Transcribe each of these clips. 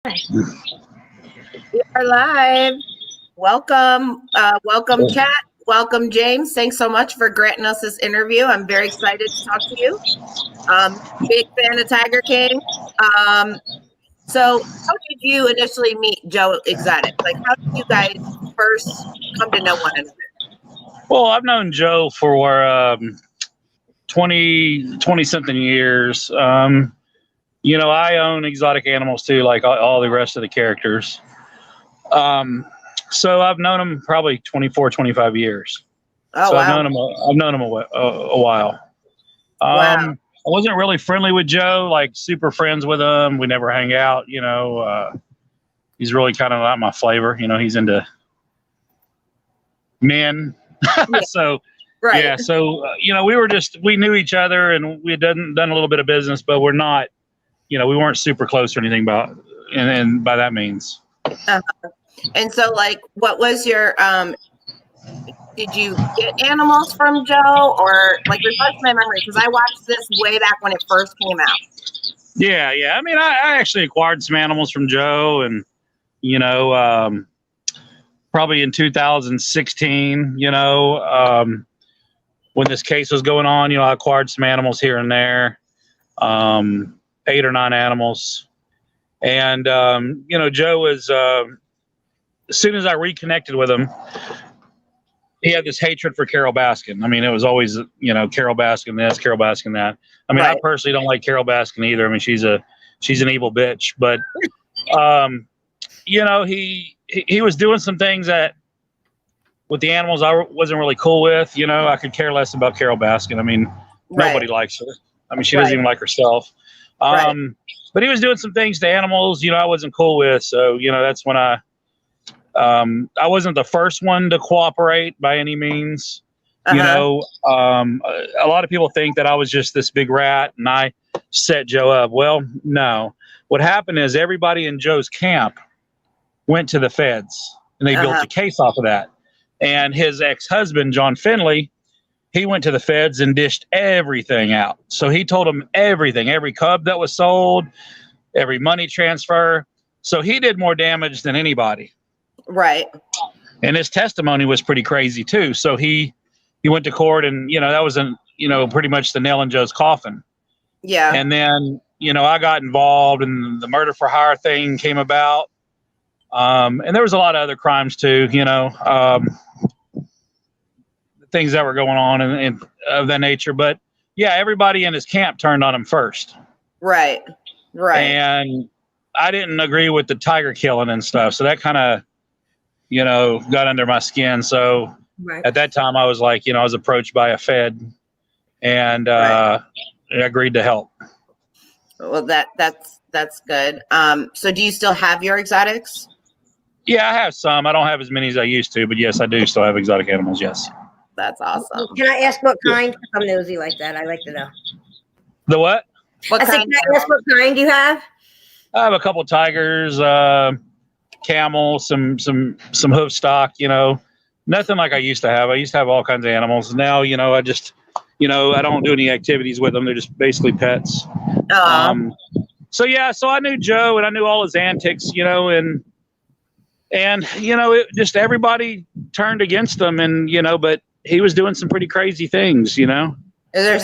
We are live. Welcome, chat. Welcome, James. Thanks so much for granting us this interview. I'm very excited to talk to you. Big fan of Tiger King. So how did you initially meet Joe Exotic? Like, how did you guys first come to know one another? Well, I've known Joe for 20 something years. I own exotic animals too, like all the rest of the characters. So I've known him probably 24, 25 years. Oh, so wow. I've known him a while. Wow. I wasn't really friendly with Joe, like super friends with him. We never hang out, he's really kind of not my flavor. He's into men. Yeah. So, Right. yeah. So, we knew each other and we had done a little bit of business, but we're not, we weren't super close or anything and by that means. And so, like, what was your, did you get animals from Joe, or like, refresh my memory, because I watched this way back when it first came out. Yeah. I mean, I actually acquired some animals from Joe, and probably in 2016, when this case was going on, I acquired some animals here and there, 8 or 9 animals. And, Joe was, as soon as I reconnected with him, he had this hatred for Carol Baskin. I mean, it was always, Carol Baskin this, Carol Baskin that. I mean, right. I personally don't like Carol Baskin either. I mean, she's an evil bitch, but, he was doing some things that with the animals I wasn't really cool with. I could care less about Carol Baskin. I mean, nobody likes her. I mean, she doesn't even like herself. But he was doing some things to animals, I wasn't cool with. So, that's when I wasn't the first one to cooperate by any means. A lot of people think that I was just this big rat and I set Joe up. Well, no. What happened is everybody in Joe's camp went to the feds and they built a case off of that. And his ex-husband, John Finley, he went to the feds and dished everything out. So he told them everything, every cub that was sold, every money transfer. So he did more damage than anybody. Right. And his testimony was pretty crazy too. So he went to court and, that was pretty much the nail in Joe's coffin. Yeah. And then, I got involved and the murder for hire thing came about. And there was a lot of other crimes too, things that were going on and of that nature. But yeah, everybody in his camp turned on him first. Right. And I didn't agree with the tiger killing and stuff. So that kind of, got under my skin. So at that time I was like, I was approached by a Fed and I agreed to help. Well, that's good. So do you still have your exotics? Yeah, I have some. I don't have as many as I used to, but yes, I do still have exotic animals. Yes. That's awesome. Can I ask what kind? I'm nosy like that. I like to know. The what? What kind? Can I ask what kind you have? I have a couple tigers, camel, some hoof stock, nothing like I used to have. I used to have all kinds of animals. Now, I just, I don't do any activities with them. They're just basically pets. So I knew Joe and I knew all his antics, and it just everybody turned against him and, but he was doing some pretty crazy things, Is there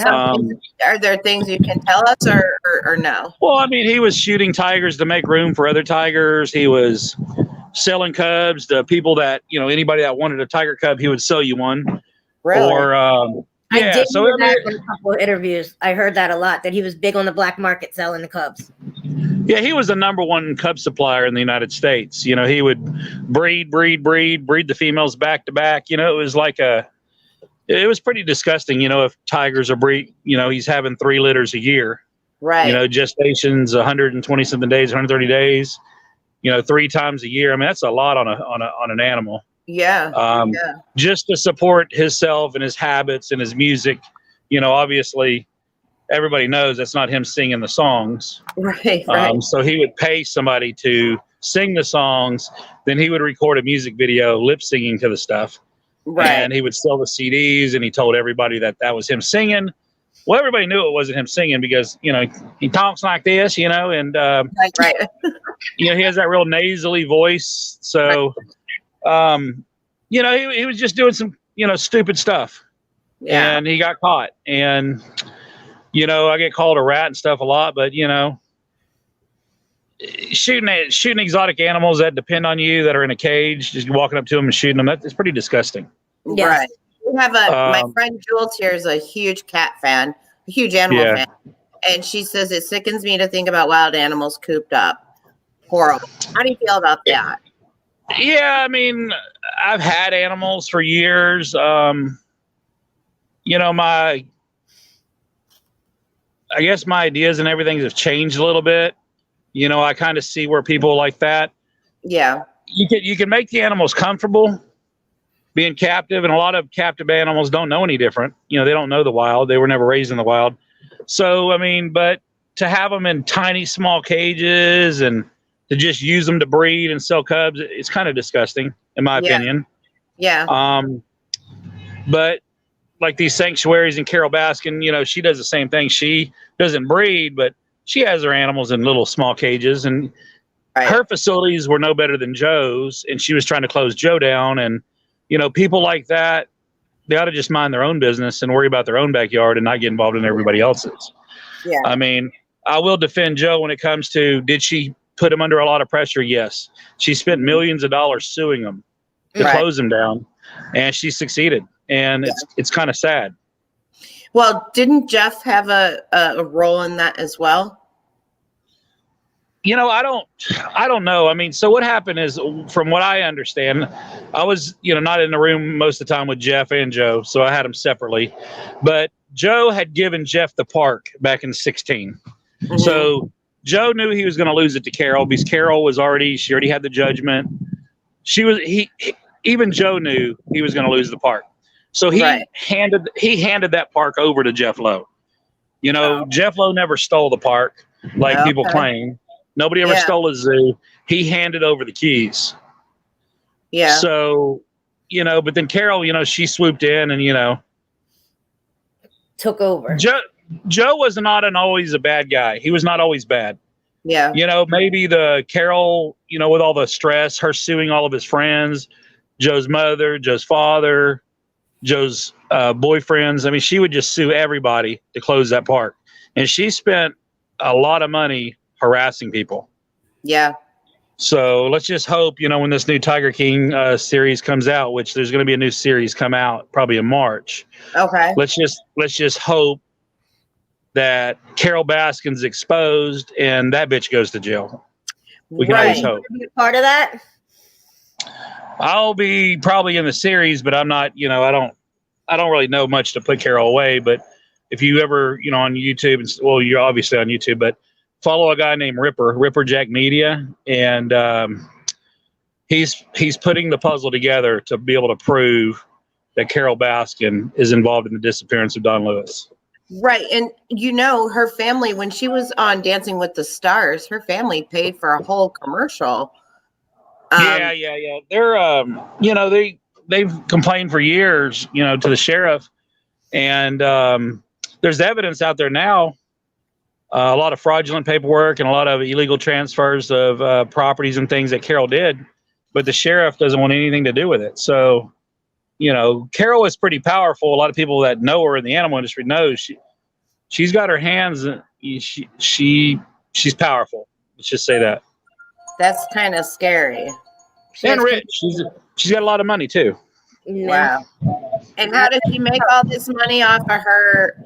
are there things you can tell us or no? Well, I mean, he was shooting tigers to make room for other tigers. He was selling cubs to people that, anybody that wanted a tiger cub, he would sell you one. Really? Or, I did hear that in a couple of interviews. I heard that a lot, that he was big on the black market selling the cubs. Yeah, he was the #1 cub supplier in the United States. He would breed the females back to back. It was like it was pretty disgusting, if tigers are he's having 3 litters a year. Right. Gestations 120 something days, 130 days, 3 times a year. I mean, that's a lot on an animal. Yeah. Just to support himself and his habits and his music, obviously everybody knows that's not him singing the songs. Right. So he would pay somebody to sing the songs. Then he would record a music video lip singing to the stuff. Right. And he would sell the CDs and he told everybody that was him singing. Well, everybody knew it wasn't him singing because, he talks like this, and, Right. he has that real nasally voice. So, he was just doing some, stupid stuff. Yeah. And he got caught. And, I get called a rat and stuff a lot, but, shooting exotic animals that depend on you that are in a cage, just walking up to them and shooting them, it's pretty disgusting. Yes. Right. We have my friend Jules here is a huge cat fan, a huge animal fan. And she says it sickens me to think about wild animals cooped up. Horrible. How do you feel about that? Yeah, I mean, I've had animals for years. I guess my ideas and everything have changed a little bit. I kind of see where people like that. Yeah. You can make the animals comfortable being captive, and a lot of captive animals don't know any different. They don't know the wild. They were never raised in the wild. So, I mean, but to have them in tiny, small cages and to just use them to breed and sell cubs, it's kind of disgusting, in my opinion. Yeah. But like these sanctuaries in Carol Baskin, she does the same thing. She doesn't breed, but she has her animals in little small cages, and her facilities were no better than Joe's, and she was trying to close Joe down. And, people like that, they ought to just mind their own business and worry about their own backyard and not get involved in everybody else's. Yeah. I mean, I will defend Joe when it comes to, did she put him under a lot of pressure? Yes. She spent millions of dollars suing him to close him down, and she succeeded. And it's kind of sad. Well, didn't Jeff have a role in that as well? I don't know. I mean, so what happened is, from what I understand, I was, not in the room most of the time with Jeff and Joe, so I had them separately. But Joe had given Jeff the park back in 2016. Mm-hmm. So Joe knew he was going to lose it to Carol because Carol she already had the judgment. Even Joe knew he was going to lose the park. So he handed that park over to Jeff Lowe. Jeff Lowe never stole the park like people claim. Nobody ever stole a zoo. He handed over the keys. Yeah. So, but then Carol, she swooped in and, took over. Joe was not always a bad guy. He was not always bad. Yeah. Maybe the Carol, with all the stress, her suing all of his friends, Joe's mother, Joe's father, Joe's boyfriends. I mean, she would just sue everybody to close that park. And she spent a lot of money harassing people. Yeah. So let's just hope, when this new Tiger King series comes out, which there's going to be a new series come out probably in March. Okay. Let's just hope that Carol Baskin's exposed and that bitch goes to jail. We can always hope. Be part of that? I'll be probably in the series, but I'm not, I don't really know much to put Carol away. But if you ever, on YouTube, well, you're obviously on YouTube, but follow a guy named Ripper Jack Media, and he's putting the puzzle together to be able to prove that Carol Baskin is involved in the disappearance of Don Lewis. Right. And her family, when she was on Dancing with the Stars, her family paid for a whole commercial. Yeah. They're they've complained for years, to the sheriff, and there's evidence out there now. A lot of fraudulent paperwork and a lot of illegal transfers of properties and things that Carol did, but the sheriff doesn't want anything to do with it. So, Carol is pretty powerful. A lot of people that know her in the animal industry knows she's got her hands. She's powerful. Let's just say that. That's kind of scary. And rich. She's got a lot of money too. Wow. And how did she make all this money off of her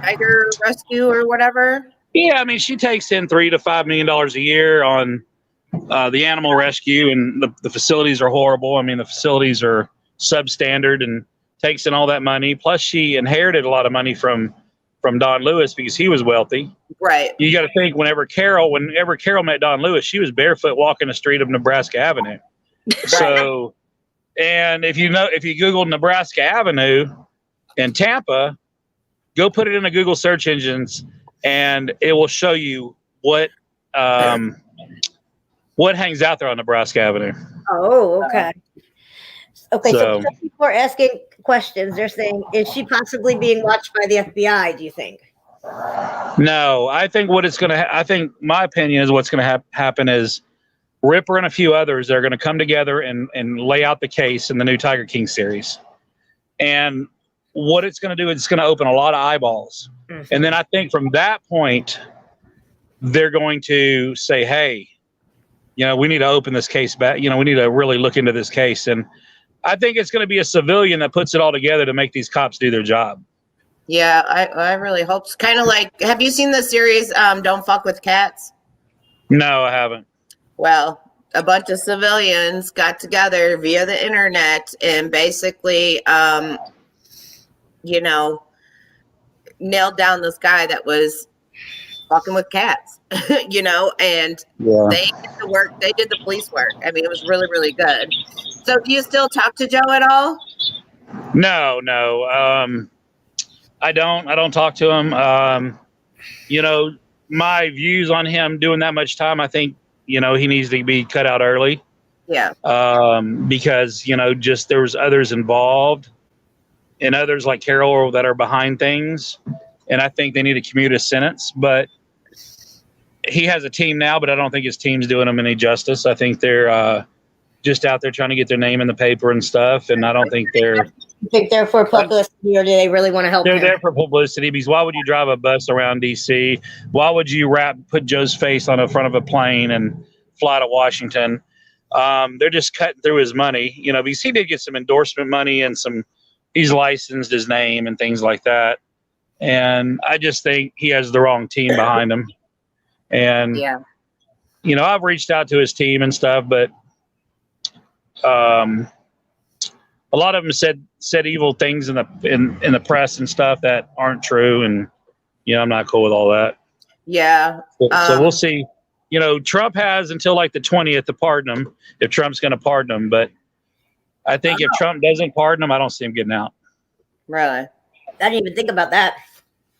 tiger rescue or whatever? Yeah, I mean, she takes in $3 to $5 million a year on the animal rescue, and the facilities are horrible. I mean, the facilities are substandard, and takes in all that money. Plus, she inherited a lot of money from Don Lewis because he was wealthy. Right. You got to think, whenever Carol met Don Lewis, she was barefoot walking the street of Nebraska Avenue. So, and if you Google Nebraska Avenue in Tampa, go put it in the Google search engines, and it will show you what hangs out there on Nebraska Avenue. Oh, okay. Okay, so people are asking questions. They're saying, is she possibly being watched by the FBI, do you think? No, I think what it's going to, I think my opinion is what's going to happen is Ripper and a few others are going to come together and lay out the case in the new Tiger King series. And what it's going to do, it's going to open a lot of eyeballs. Mm-hmm. And then I think from that point, they're going to say, hey, we need to open this case back. We need to really look into this case. And I think it's going to be a civilian that puts it all together to make these cops do their job. Yeah, I really hope so. Kind of like, have you seen the series Don't Fuck with Cats? No, I haven't. Well, a bunch of civilians got together via the internet and basically, nailed down this guy that was fucking with cats, and they did the work. They did the police work. I mean, it was really, really good. So do you still talk to Joe at all? No. I don't talk to him. My views on him doing that much time, I think, he needs to be cut out early. Yeah. Because, just there was others involved and others like Carol that are behind things. And I think they need to commute a sentence, but he has a team now, but I don't think his team's doing him any justice. I think they're just out there trying to get their name in the paper and stuff. And I don't think they're... You think they're for publicity, or do they really want to help? They're there for publicity, because why would you drive a bus around D.C.? Why would you put Joe's face on the front of a plane and fly to Washington? They're just cutting through his money, because he did get some endorsement money and he's licensed his name and things like that. And I just think he has the wrong team behind him. And, I've reached out to his team and stuff, but a lot of them said evil things in the press and stuff that aren't true. And, I'm not cool with all that. Yeah. So we'll see. Trump has until like the 20th to pardon him, if Trump's going to pardon him. But I think if Trump doesn't pardon him, I don't see him getting out. Really? I didn't even think about that.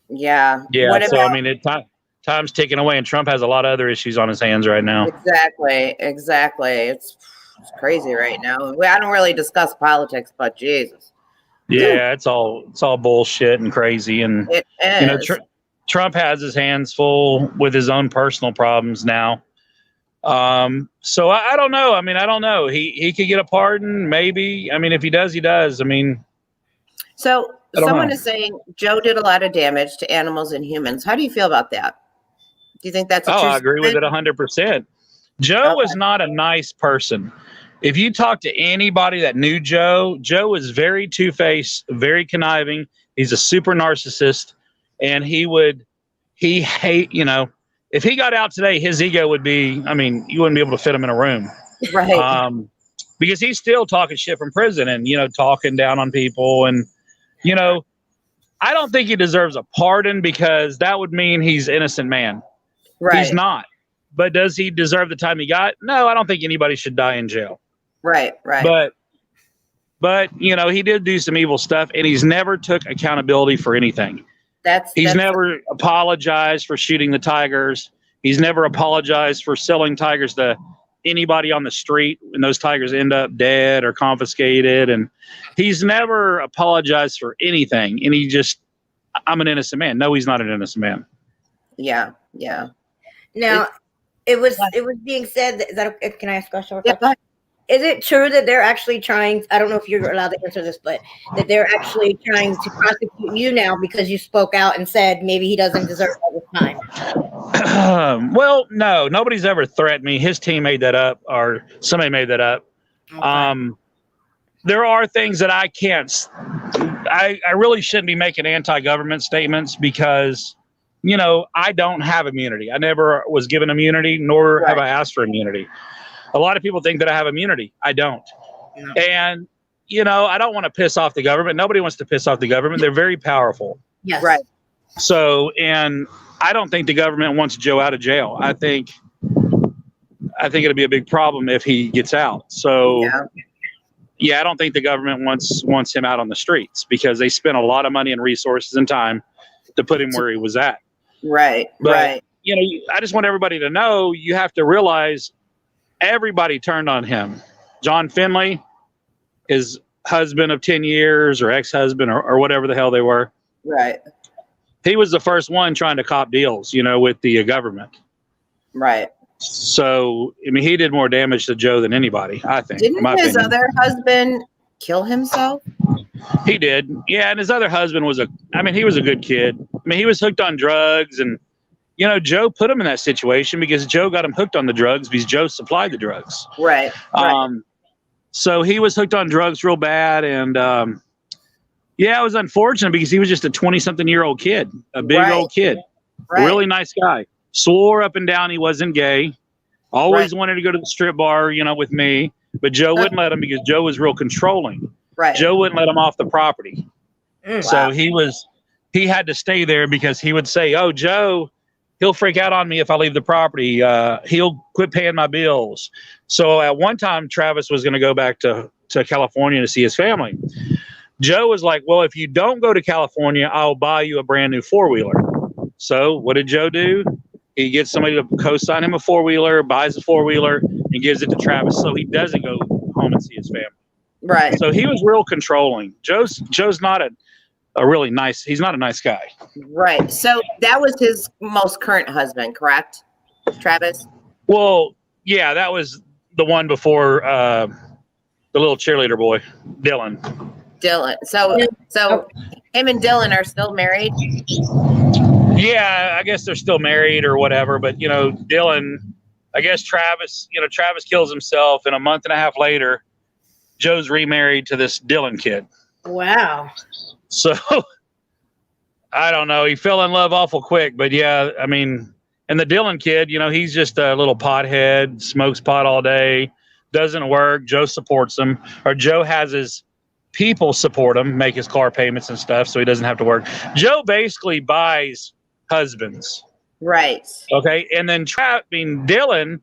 Yeah. Yeah. Time's ticking away, and Trump has a lot of other issues on his hands right now. Exactly. It's crazy right now. I don't really discuss politics, but Jesus. Yeah, it's all bullshit and crazy, and it is. Trump has his hands full with his own personal problems now. So I don't know. I mean, I don't know. He could get a pardon, maybe. I mean, if he does, he does. I mean, so someone is saying Joe did a lot of damage to animals and humans. How do you feel about that? Do you think that's a true I agree with it 100%. Joe was not a nice person. If you talk to anybody that knew Joe was very two-faced, very conniving. He's a super narcissist, and if he got out today, his ego would be, I mean, you wouldn't be able to fit him in a room. Right. Because he's still talking shit from prison and, talking down on people. And, I don't think he deserves a pardon, because that would mean he's an innocent man. Right. He's not. But does he deserve the time he got? No, I don't think anybody should die in jail. Right. But he did do some evil stuff, and he's never took accountability for anything. He's never apologized for shooting the tigers. He's never apologized for selling tigers to anybody on the street, and those tigers end up dead or confiscated. And he's never apologized for anything. And I'm an innocent man. No, he's not an innocent man. Yeah. Now, it was being said that can I ask a question? Yeah, go ahead. Is it true that they're actually trying, I don't know if you're allowed to answer this, but that they're actually trying to prosecute you now because you spoke out and said maybe he doesn't deserve all this time? Well, no, nobody's ever threatened me. His team made that up, or somebody made that up. Okay. There are things that I can't, I really shouldn't be making anti-government statements, because I don't have immunity. I never was given immunity, nor have I asked for immunity. A lot of people think that I have immunity. I don't. No. And, I don't want to piss off the government. Nobody wants to piss off the government. They're very powerful. Yes. Right. So, and I don't think the government wants Joe out of jail. I think it'll be a big problem if he gets out. So, yeah, I don't think the government wants him out on the streets, because they spent a lot of money and resources and time to put him where he was at. Right. But, right. I just want everybody to know, you have to realize everybody turned on him. John Finley is husband of 10 years or ex-husband or whatever the hell they were. Right. He was the first one trying to cop deals, with the government. Right. So, I mean, he did more damage to Joe than anybody, I think. Didn't his other husband kill himself? He did. Yeah. And his other husband he was a good kid. I mean, he was hooked on drugs and, Joe put him in that situation because Joe got him hooked on the drugs because Joe supplied the drugs. Right. So he was hooked on drugs real bad. And, it was unfortunate because he was just a 20-something-year-old kid, a big old kid, really nice guy. Swore up and down he wasn't gay. Always wanted to go to the strip bar, with me. But Joe wouldn't let him because Joe was real controlling. Right. Joe wouldn't let him off the property. So he had to stay there because he would say, "Oh, Joe, he'll freak out on me if I leave the property. He'll quit paying my bills." So at one time, Travis was going to go back to California to see his family. Joe was like, "Well, if you don't go to California, I'll buy you a brand new 4-wheeler." So what did Joe do? He gets somebody to co-sign him a 4-wheeler, buys a 4-wheeler, and gives it to Travis so he doesn't go home and see his family. Right. So he was real controlling. Joe's not he's not a nice guy. Right. So that was his most current husband, correct? Travis? Well, yeah, that was the one before the little cheerleader boy, Dylan. So him and Dylan are still married? Yeah, I guess they're still married or whatever. But, Dylan, I guess Travis kills himself. And a month and a half later, Joe's remarried to this Dylan kid. Wow. So, I don't know. He fell in love awful quick. But, yeah, I mean, and the Dylan kid, he's just a little pothead, smokes pot all day, doesn't work. Joe supports him. Or Joe has his people support him, make his car payments and stuff so he doesn't have to work. Joe basically buys husbands. Right. Okay. And then Dylan,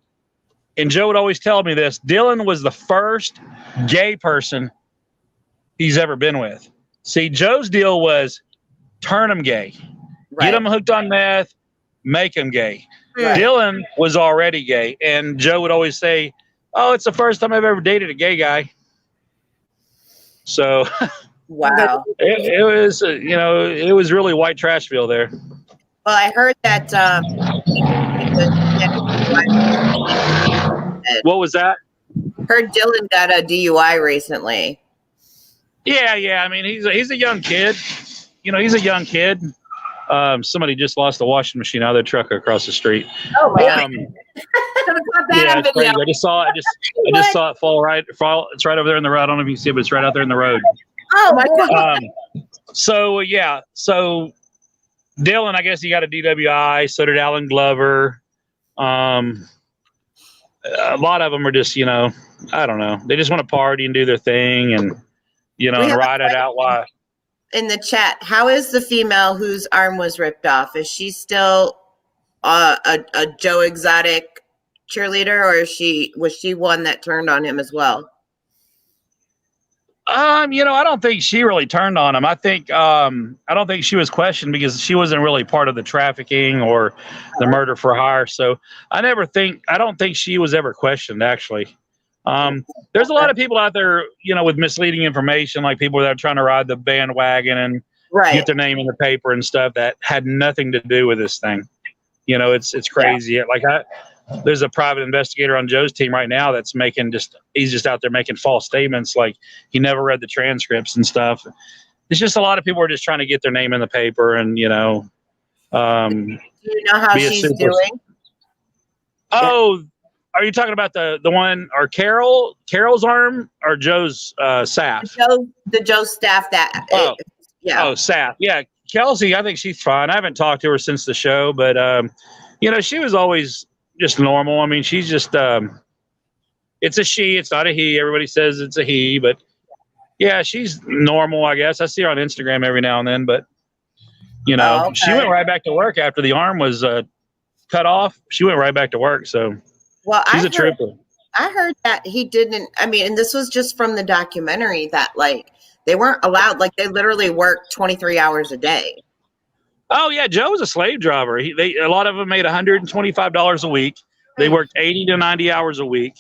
and Joe would always tell me this, Dylan was the first gay person he's ever been with. See, Joe's deal was turn him gay. Get him hooked on meth, make him gay. Right. Dylan was already gay. And Joe would always say, "Oh, it's the first time I've ever dated a gay guy." So, wow, it was, it was really white trashville there. Well, I heard that. What was that? Heard Dylan got a DUI recently. Yeah. I mean, he's a young kid. He's a young kid. Somebody just lost a washing machine out of their truck across the street. Oh my God. Yeah, it's crazy. I just saw it fall. It's right over there in the road. I don't know if you can see it, but it's right out there in the road. Oh my God. So Dylan, I guess he got a DWI. So did Alan Glover. A lot of them are just, I don't know. They just want to party and do their thing and, and ride it out. Why? In the chat, how is the female whose arm was ripped off? Is she still a Joe Exotic cheerleader, or was she one that turned on him as well? I don't think she really turned on him. I don't think she was questioned because she wasn't really part of the trafficking or the murder for hire. So I don't think she was ever questioned, actually. There's a lot of people out there, with misleading information, like people that are trying to ride the bandwagon and get their name in the paper and stuff that had nothing to do with this thing. It's crazy. Yeah. Like there's a private investigator on Joe's team right now that's he's just out there making false statements. Like he never read the transcripts and stuff. It's just a lot of people are just trying to get their name in the paper and, do you know how she's doing? Oh, are you talking about the one or Carol's arm or Joe's Saf? The Joe staff that. Oh, Saf. Yeah. Kelsey, I think she's fine. I haven't talked to her since the show, but, she was always just normal. I mean, she's just, it's a she, it's not a he. Everybody says it's a he, but yeah, she's normal, I guess. I see her on Instagram every now and then, but, she went right back to work after the arm was cut off. She went right back to work. So she's a trooper. I heard that he didn't, and this was just from the documentary that they weren't allowed, they literally worked 23 hours a day. Oh yeah, Joe was a slave driver. A lot of them made $125 a week. They worked 80 to 90 hours a week.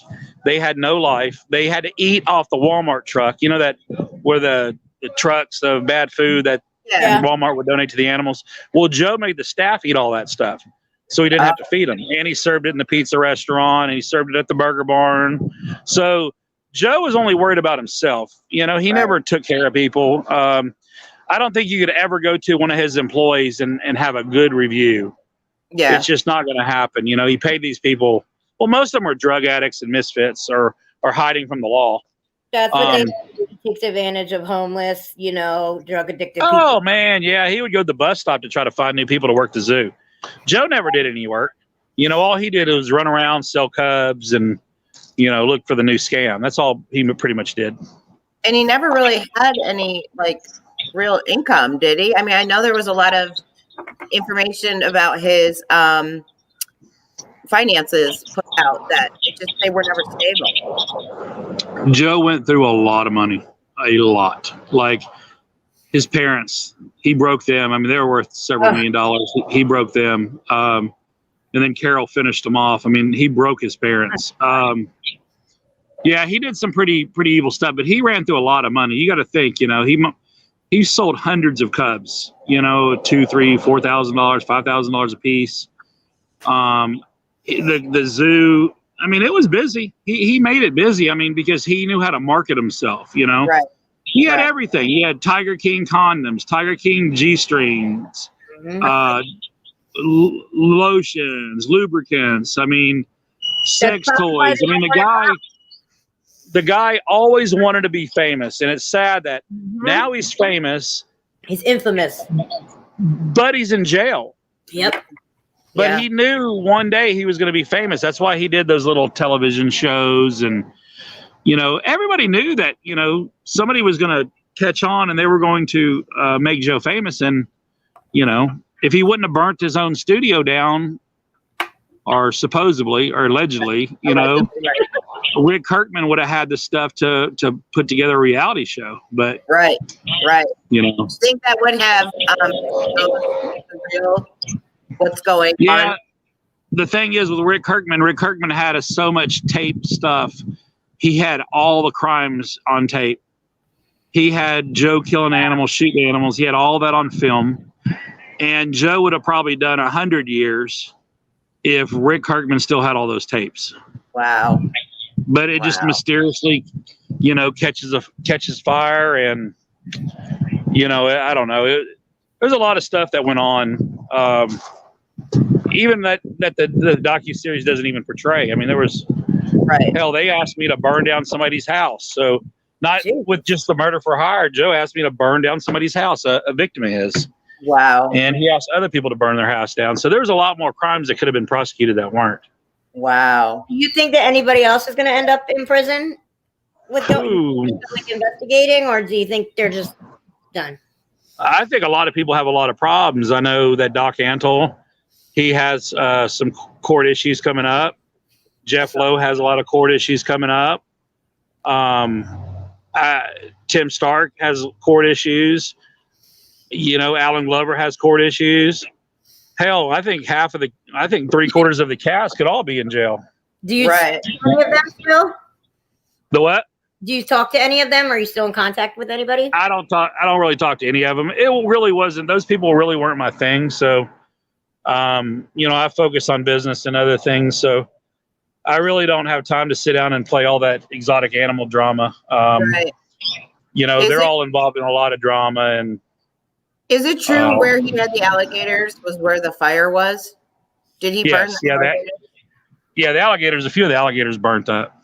They had no life. They had to eat off the Walmart truck. You know, that where the trucks of bad food that Walmart would donate to the animals. Well, Joe made the staff eat all that stuff, so he didn't have to feed them. And he served it in the pizza restaurant, and he served it at the burger barn. So Joe was only worried about himself. You know, he never took care of people. I don't think you could ever go to one of his employees and have a good review. Yeah. It's just not going to happen. You know, he paid these people. Well, most of them are drug addicts and misfits or hiding from the law. That's what they do. He takes advantage of homeless, you know, drug addicted people. Oh, man. Yeah. He would go to the bus stop to try to find new people to work the zoo. Joe never did any work. You know, all he did was run around, sell cubs, and, you know, look for the new scam. That's all he pretty much did. And he never really had any, like, real income, did he? I mean, I know there was a lot of information about his finances put out that they were never stable. Joe went through a lot of money, a lot. Like his parents, he broke them. I mean, they were worth several $1 million. He broke them. And then Carol finished them off. I mean, he broke his parents. Yeah, he did some pretty evil stuff, but he ran through a lot of money. You got to think, you know, he sold hundreds of cubs, you know, $2,000, $3,000, $4,000, $5,000 a piece. The zoo, I mean, it was busy. He made it busy. I mean, because he knew how to market himself, you know. Right. He had everything. He had Tiger King condoms, Tiger King G-strings, lotions, lubricants. I mean, sex toys. I mean, the guy always wanted to be famous, and it's sad that now he's famous. He's infamous. But he's in jail. Yep. But he knew one day he was going to be famous. That's why he did those little television shows. And, you know, everybody knew that, you know, somebody was going to catch on and they were going to make Joe famous. And, you know, if he wouldn't have burnt his own studio down, or supposedly or allegedly, you know, Rick Kirkman would have had the stuff to put together a reality show. But you know, I think that would have what's going on. The thing is with Rick Kirkman had so much tape stuff. He had all the crimes on tape. He had Joe killing animals, shooting animals. He had all that on film. And Joe would have probably done 100 years if Rick Kirkman still had all those tapes. Wow. But it just mysteriously, you know, catches fire. And, you know, I don't know. There's a lot of stuff that went on. Even that the docuseries doesn't even portray. I mean, there was, hell, they asked me to burn down somebody's house. So not with just the murder for hire. Joe asked me to burn down somebody's house, a victim of his. Wow. And he asked other people to burn their house down. So there's a lot more crimes that could have been prosecuted that weren't. Wow. Do you think that anybody else is going to end up in prison with like investigating, or do you think they're just done? I think a lot of people have a lot of problems. I know that Doc Antle, he has some court issues coming up. Jeff Lowe has a lot of court issues coming up. Tim Stark has court issues. You know, Alan Glover has court issues. Hell, I think 3/4 of the cast could all be in jail. Do you talk to any of them still? The what? Do you talk to any of them? Are you still in contact with anybody? I don't really talk to any of them. It really wasn't. Those people really weren't my thing. So, you know, I focus on business and other things. So, I really don't have time to sit down and play all that exotic animal drama. You know, they're all involved in a lot of drama. And is it true where he had the alligators was where the fire was? Did he burn the alligators? The alligators, a few of the alligators burnt up.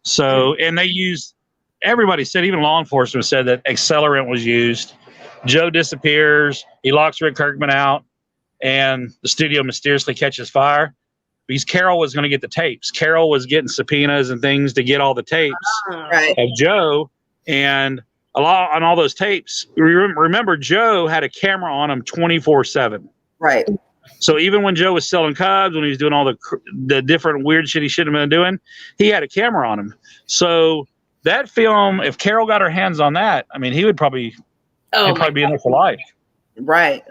So, and everybody said, even law enforcement said that accelerant was used. Joe disappears. He locks Rick Kirkman out, and the studio mysteriously catches fire because Carol was going to get the tapes. Carol was getting subpoenas and things to get all the tapes of Joe, and on all those tapes. Remember, Joe had a camera on him 24/7. Right. So even when Joe was selling cubs, when he was doing all the different weird shit he shouldn't have been doing, he had a camera on him. So that film, if Carol got her hands on that, I mean, he'd probably be in there for life. Right.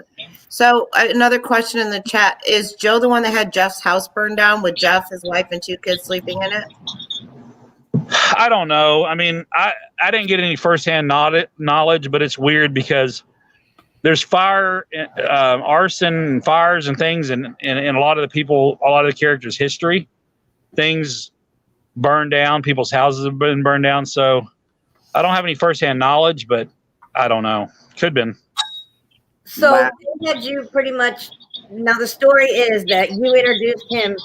So another question in the chat, is Joe the one that had Jeff's house burned down with Jeff, his wife, and 2 kids sleeping in it? I don't know. I mean, I didn't get any firsthand knowledge, but it's weird because there's fire, arson, and fires and things, and a lot of the characters' history, things burned down, people's houses have been burned down. So I don't have any firsthand knowledge, but I don't know. Could have been. So they had you pretty much. Now the story is that you introduced him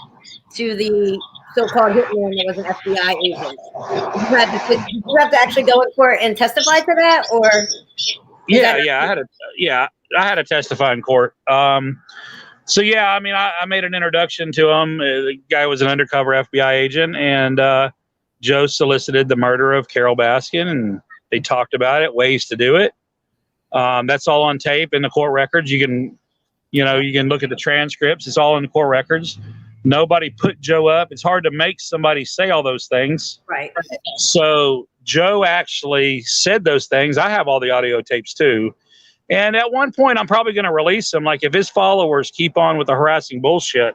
to the so-called hitman that was an FBI agent. Did you have to actually go in court and testify to that, or? I had to testify in court. So yeah, I mean, I made an introduction to him. The guy was an undercover FBI agent, and Joe solicited the murder of Carol Baskin, and they talked about it, ways to do it. That's all on tape in the court records. You can look at the transcripts. It's all in the court records. Nobody put Joe up. It's hard to make somebody say all those things. Right. So Joe actually said those things. I have all the audio tapes too. And at one point, I'm probably going to release him. Like if his followers keep on with the harassing bullshit,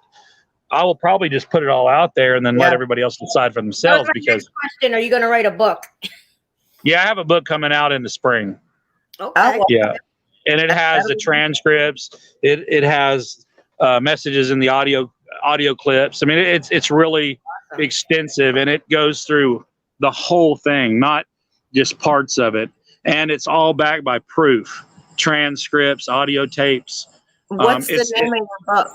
I will probably just put it all out there and then let everybody else decide for themselves. Because question: are you going to write a book? Yeah, I have a book coming out in the spring. Okay. Yeah, and it has the transcripts. It has messages in the audio clips. I mean, it's really extensive, and it goes through the whole thing, not just parts of it. And it's all backed by proof, transcripts, audio tapes. What's the name of your book?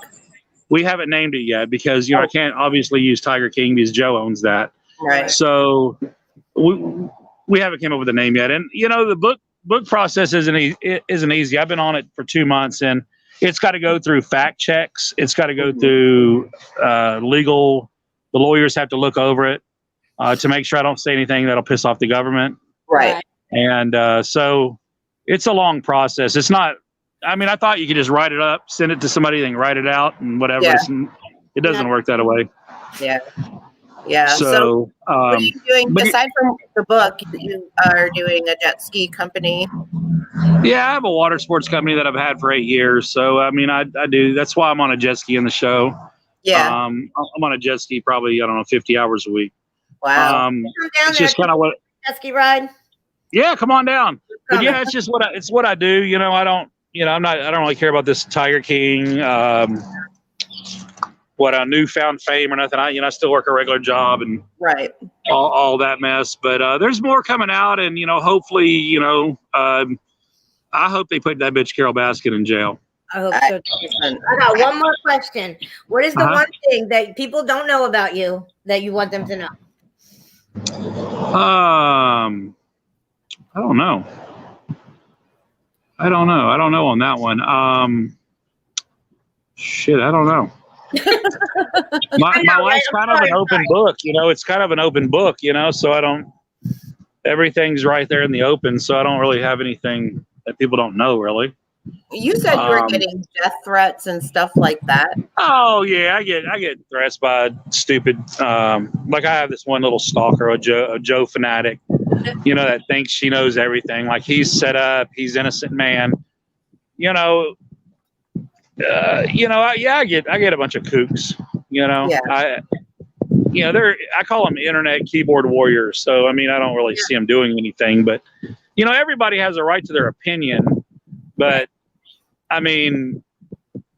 We haven't named it yet because I can't obviously use Tiger King because Joe owns that. Right. So we haven't came up with a name yet. And the book process isn't easy. I've been on it for 2 months, and it's got to go through fact checks. It's got to go through legal. The lawyers have to look over it to make sure I don't say anything that'll piss off the government. Right. And so it's a long process. It's not. I mean, I thought you could just write it up, send it to somebody, then write it out and whatever. Yeah. It doesn't work that way. Yeah. Yeah. So what are you doing aside from the book? You are doing a jet ski company. Yeah, I have a water sports company that I've had for 8 years. So I mean, I do. That's why I'm on a jet ski in the show. Yeah. I'm on a jet ski probably 50 hours a week. Wow. It's just kind of what jet ski ride. Yeah, come on down. But yeah, it's just what I do. I don't really care about this Tiger King, what a newfound fame or nothing. I still work a regular job and all that mess. But there's more coming out, and hopefully, I hope they put that bitch Carol Baskin in jail. I hope so. I got one more question. What is the one thing that people don't know about you that you want them to know? I don't know. I don't know on that one. Shit, I don't know. My life's kind of an open book, it's kind of an open book, so everything's right there in the open. So I don't really have anything that people don't know really. You said you were getting death threats and stuff like that. Oh yeah, I get threats by stupid. Like I have this one little stalker, a Joe fanatic, that thinks she knows everything. Like he's set up, he's innocent man. I get a bunch of kooks. I call them internet keyboard warriors. So I mean, I don't really see them doing anything, but everybody has a right to their opinion. But I mean,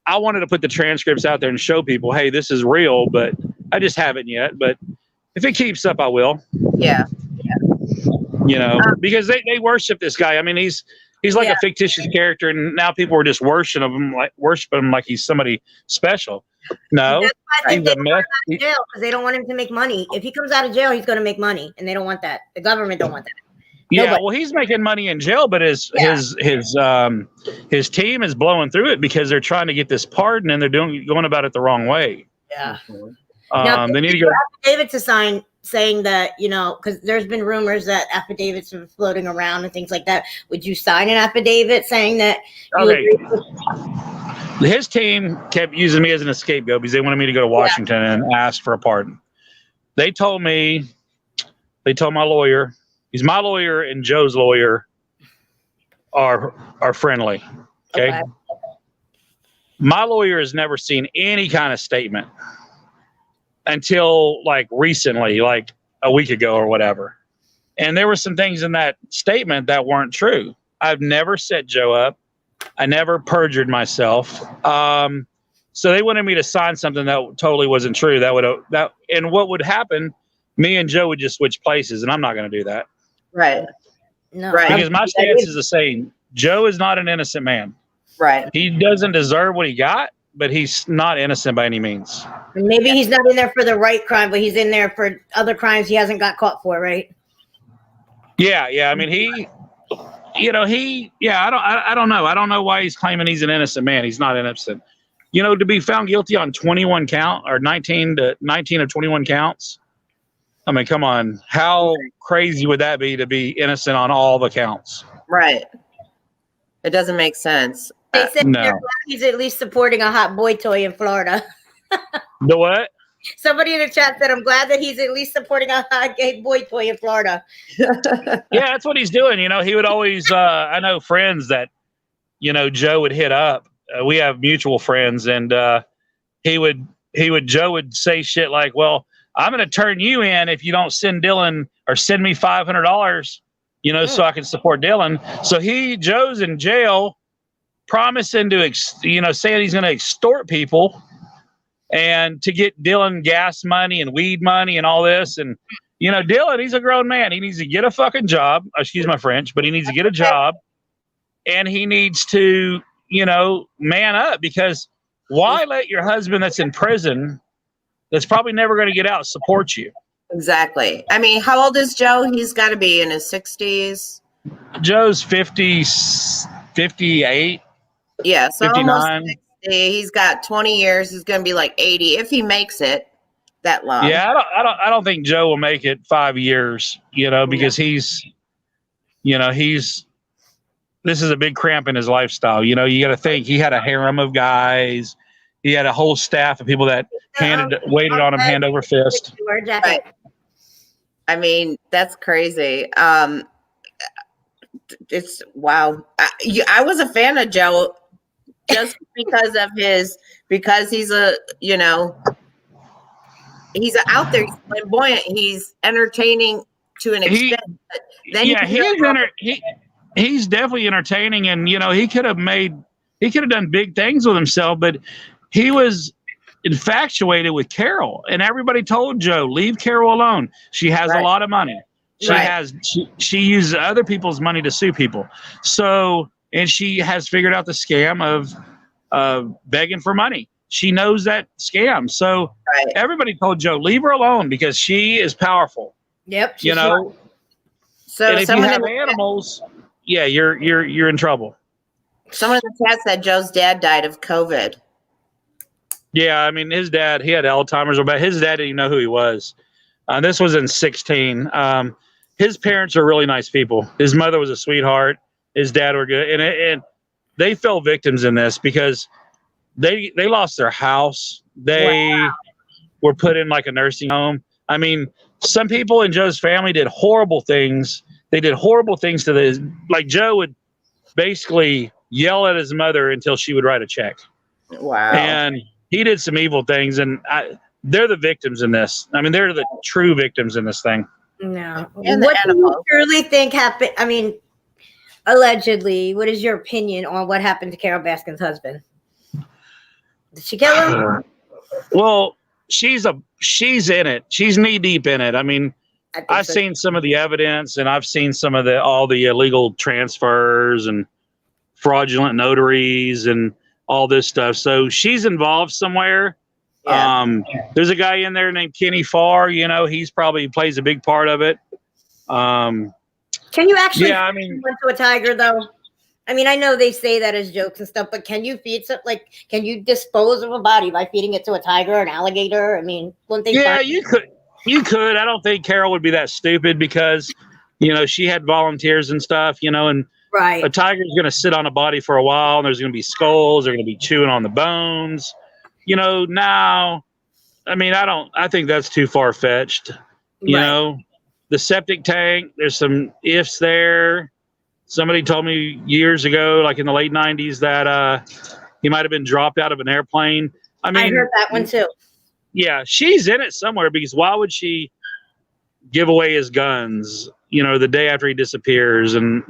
I wanted to put the transcripts out there and show people, hey, this is real, but I just haven't yet. But if it keeps up, I will. Yeah. Because they worship this guy. I mean, he's like a fictitious character, and now people are just worshiping him like he's somebody special. No, he's a myth. Because they don't want him to make money. If he comes out of jail, he's going to make money, and they don't want that. The government don't want that. Yeah, Nobody. well, he's making money in jail, but his team is blowing through it because they're trying to get this pardon, and they're going about it the wrong way. Yeah. They need to go affidavit to sign saying that because there's been rumors that affidavits are floating around and things like that. Would you sign an affidavit saying that? His team kept using me as an scapegoat because they wanted me to go to Washington and ask for a pardon. They told my lawyer. He's my lawyer and Joe's lawyer are friendly. Okay. My lawyer has never seen any kind of statement until like recently, like a week ago or whatever. And there were some things in that statement that weren't true. I've never set Joe up. I never perjured myself. So they wanted me to sign something that totally wasn't true. And what would happen? Me and Joe would just switch places, and I'm not going to do that. Right. No, Right. Because my stance is the same. Joe is not an innocent man. Right. He doesn't deserve what he got, but he's not innocent by any means. Maybe he's not in there for the right crime, but he's in there for other crimes he hasn't got caught for, right? Yeah. I mean, I don't know. I don't know why he's claiming he's an innocent man. He's not innocent. To be found guilty on 19 of 21 counts. I mean, come on. How crazy would that be to be innocent on all the counts? Right. It doesn't make sense. They said No. they're glad he's at least supporting a hot boy toy in Florida. The what? Somebody in the chat said, I'm glad that he's at least supporting a hot gay boy toy in Florida. Yeah, that's what he's doing. He would always, I know friends that, Joe would hit up. We have mutual friends, and Joe would say shit like, well, I'm going to turn you in if you don't send Dylan or send me $500, so I can support Dylan. So Joe's in jail promising to, saying he's going to extort people and to get Dylan gas money and weed money and all this. And, Dylan, he's a grown man. He needs to get a fucking job. Excuse my French, but he needs to get a job, and he needs to, man up, because why let your husband that's in prison, that's probably never going to get out, support you? Exactly. I mean, how old is Joe? He's got to be in his 60s. Joe's 58. Yeah, so 59. almost 60. He's got 20 years. He's going to be like 80 if he makes it that long. Yeah, I don't think Joe will make it 5 years, because he's this is a big cramp in his lifestyle. You got to think he had a harem of guys. He had a whole staff of people that waited on him hand over fist. Right. I mean, that's crazy. It's wow. I was a fan of Joe just because he's he's out there, he's flamboyant, he's entertaining to an extent. He's definitely entertaining, and he could have done big things with himself, but he was infatuated with Carol, and everybody told Joe, leave Carol alone. She has a lot of money. She uses other people's money to sue people. So, and she has figured out the scam of begging for money. She knows that scam. So everybody told Joe, leave her alone, because she is powerful. Yep. So and if you have animals, you're in trouble. Someone in the chat said Joe's dad died of COVID. Yeah, I mean, his dad, he had Alzheimer's, but his dad didn't even know who he was. This was in 2016. His parents are really nice people. His mother was a sweetheart. His dad were good. And they fell victims in this because they lost their house. They were put in like a nursing home. I mean, some people in Joe's family did horrible things. They did horrible things to like Joe would basically yell at his mother until she would write a check. Wow. And he did some evil things, and they're the victims in this. I mean, they're the true victims in this thing. No. And what do you truly think happened? I mean, allegedly, what is your opinion on what happened to Carol Baskin's husband? Did she kill him? Well, she's in it. She's knee deep in it. I mean, I've seen some of the evidence, and I've seen some of all the illegal transfers and fraudulent notaries and all this stuff. So she's involved somewhere. Yeah. There's a guy in there named Kenny Farr. He's probably plays a big part of it. Can you actually feed one to a tiger, though? I mean, I know they say that as jokes and stuff, but can you feed something? Can you dispose of a body by feeding it to a tiger, an alligator? I mean, one thing. Yeah, you could. I don't think Carol would be that stupid because, she had volunteers and stuff, and a tiger's going to sit on a body for a while, and there's going to be skulls. They're going to be chewing on the bones. Now, I mean, I think that's too far fetched. The septic tank, there's some ifs there. Somebody told me years ago, like in the late 90s, that he might have been dropped out of an airplane. I mean, I heard that one too. Yeah, she's in it somewhere, because why would she give away his guns, the day after he disappears? And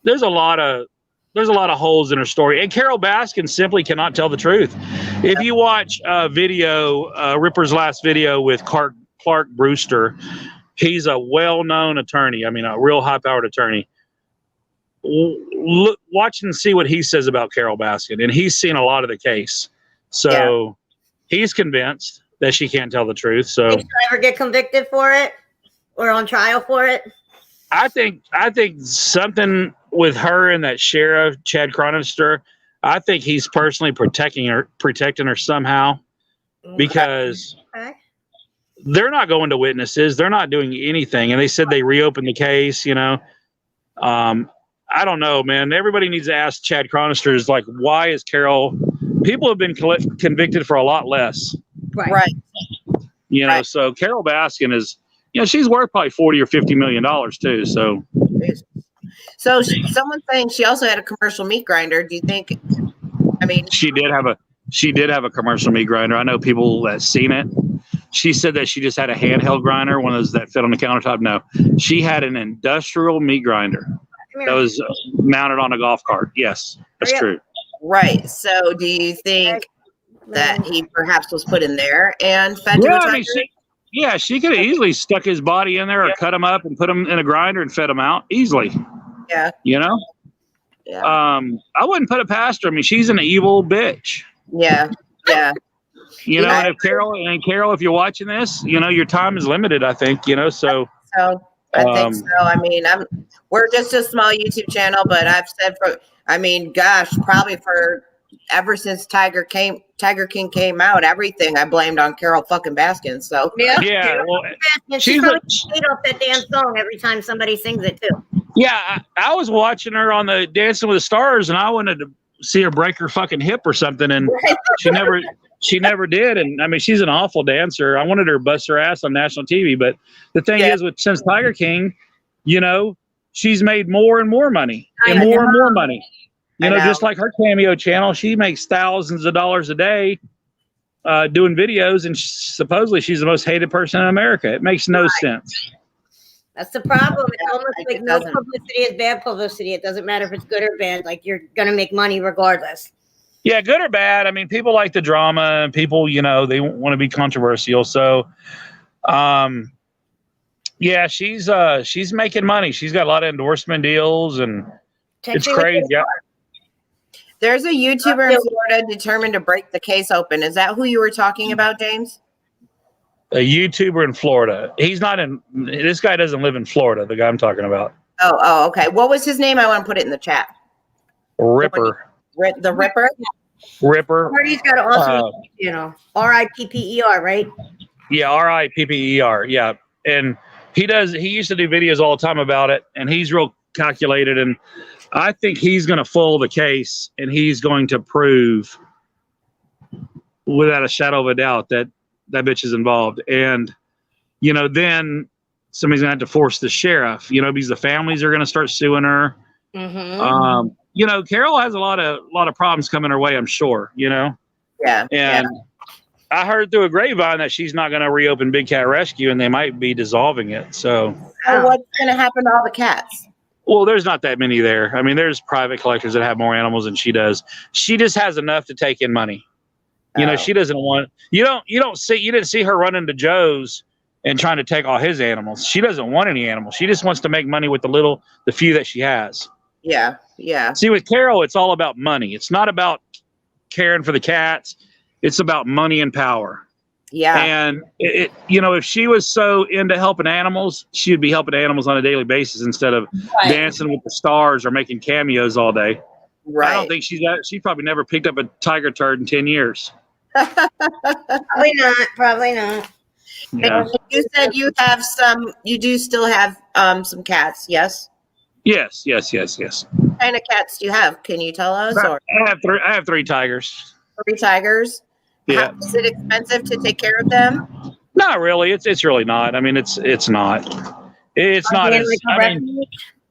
there's a lot of holes in her story. And Carol Baskin simply cannot tell the truth. If you watch Ripper's last video with Clark Brewster, he's a well-known attorney. I mean, a real high-powered attorney. Watch and see what he says about Carol Baskin, and he's seen a lot of the case. So he's convinced that she can't tell the truth. So did she ever get convicted for it or on trial for it? I think something with her and that sheriff, Chad Chronister, I think he's personally protecting her somehow, because they're not going to witnesses. They're not doing anything. And they said they reopened the case, I don't know, man. Everybody needs to ask Chad Chronister, is like, why is Carol, people have been convicted for a lot less. Right. So Carol Baskin is, she's worth probably $40 or $50 million too. So someone's saying she also had a commercial meat grinder. Do you think, she did have a commercial meat grinder. I know people that seen it. She said that she just had a handheld grinder, one of those that fit on the countertop. No, she had an industrial meat grinder that was mounted on a golf cart. Yes, that's true. Right. So do you think that he perhaps was put in there and fed to a tiger? She could have easily stuck his body in there or cut him up and put him in a grinder and fed him out easily. Yeah. Yeah. I wouldn't put it past her. I mean, she's an evil bitch. Yeah. Yeah. And if Carol, if you're watching this, your time is limited, I think, so. I think so. I mean, we're just a small YouTube channel, but I've said probably for ever since Tiger King came out, everything I blamed on Carol fucking Baskin. So well, she's probably played off that damn song every time somebody sings it too. Yeah, I was watching her on the Dancing with the Stars, and I wanted to see her break her fucking hip or something, and she never did. And I mean, she's an awful dancer. I wanted her to bust her ass on national TV, but the thing is, since Tiger King, she's made more and more money and more money. Just like her Cameo channel, she makes thousands of dollars a day doing videos, and supposedly she's the most hated person in America. It makes no sense. That's the problem. It's almost like no publicity is bad publicity. It doesn't matter if it's good or bad. Like, you're going to make money regardless. Yeah, good or bad. I mean, people like the drama, and people, they want to be controversial. So, she's making money. She's got a lot of endorsement deals, and it's crazy. Yeah. There's a YouTuber in Florida determined to break the case open. Is that who you were talking about, James? A YouTuber in Florida. This guy doesn't live in Florida, the guy I'm talking about. Oh, okay. What was his name? I want to put it in the chat. Ripper. The Ripper? Ripper. Marty's got an awesome, R-I-P-P-E-R, right? Yeah, R-I-P-P-E-R. Yeah. And he used to do videos all the time about it, and he's real calculated, and I think he's going to foil the case, and he's going to prove without a shadow of a doubt that bitch is involved. And, then somebody's going to have to force the sheriff, because the families are going to start suing her. Mm-hmm. Carol has a lot of problems coming her way, I'm sure, Yeah. And I heard through a grapevine that she's not going to reopen Big Cat Rescue, and they might be dissolving it. So what's going to happen to all the cats? Well, there's not that many there. I mean, there's private collectors that have more animals than she does. She just has enough to take in money. She doesn't want, you didn't see her run into Joe's and trying to take all his animals. She doesn't want any animals. She just wants to make money with the few that she has. Yeah. Yeah. See, with Carol, it's all about money. It's not about caring for the cats. It's about money and power. Yeah. And if she was so into helping animals, she would be helping animals on a daily basis instead of dancing with the stars or making cameos all day. Right. I don't think she probably never picked up a tiger turd in 10 years. Probably not. Yeah. You said you do still have some cats, yes? Yes. What kind of cats do you have? Can you tell us? Or? I have 3 tigers. 3 tigers? Yeah. Is it expensive to take care of them? Not really. It's really not. I mean, it's not. It's not.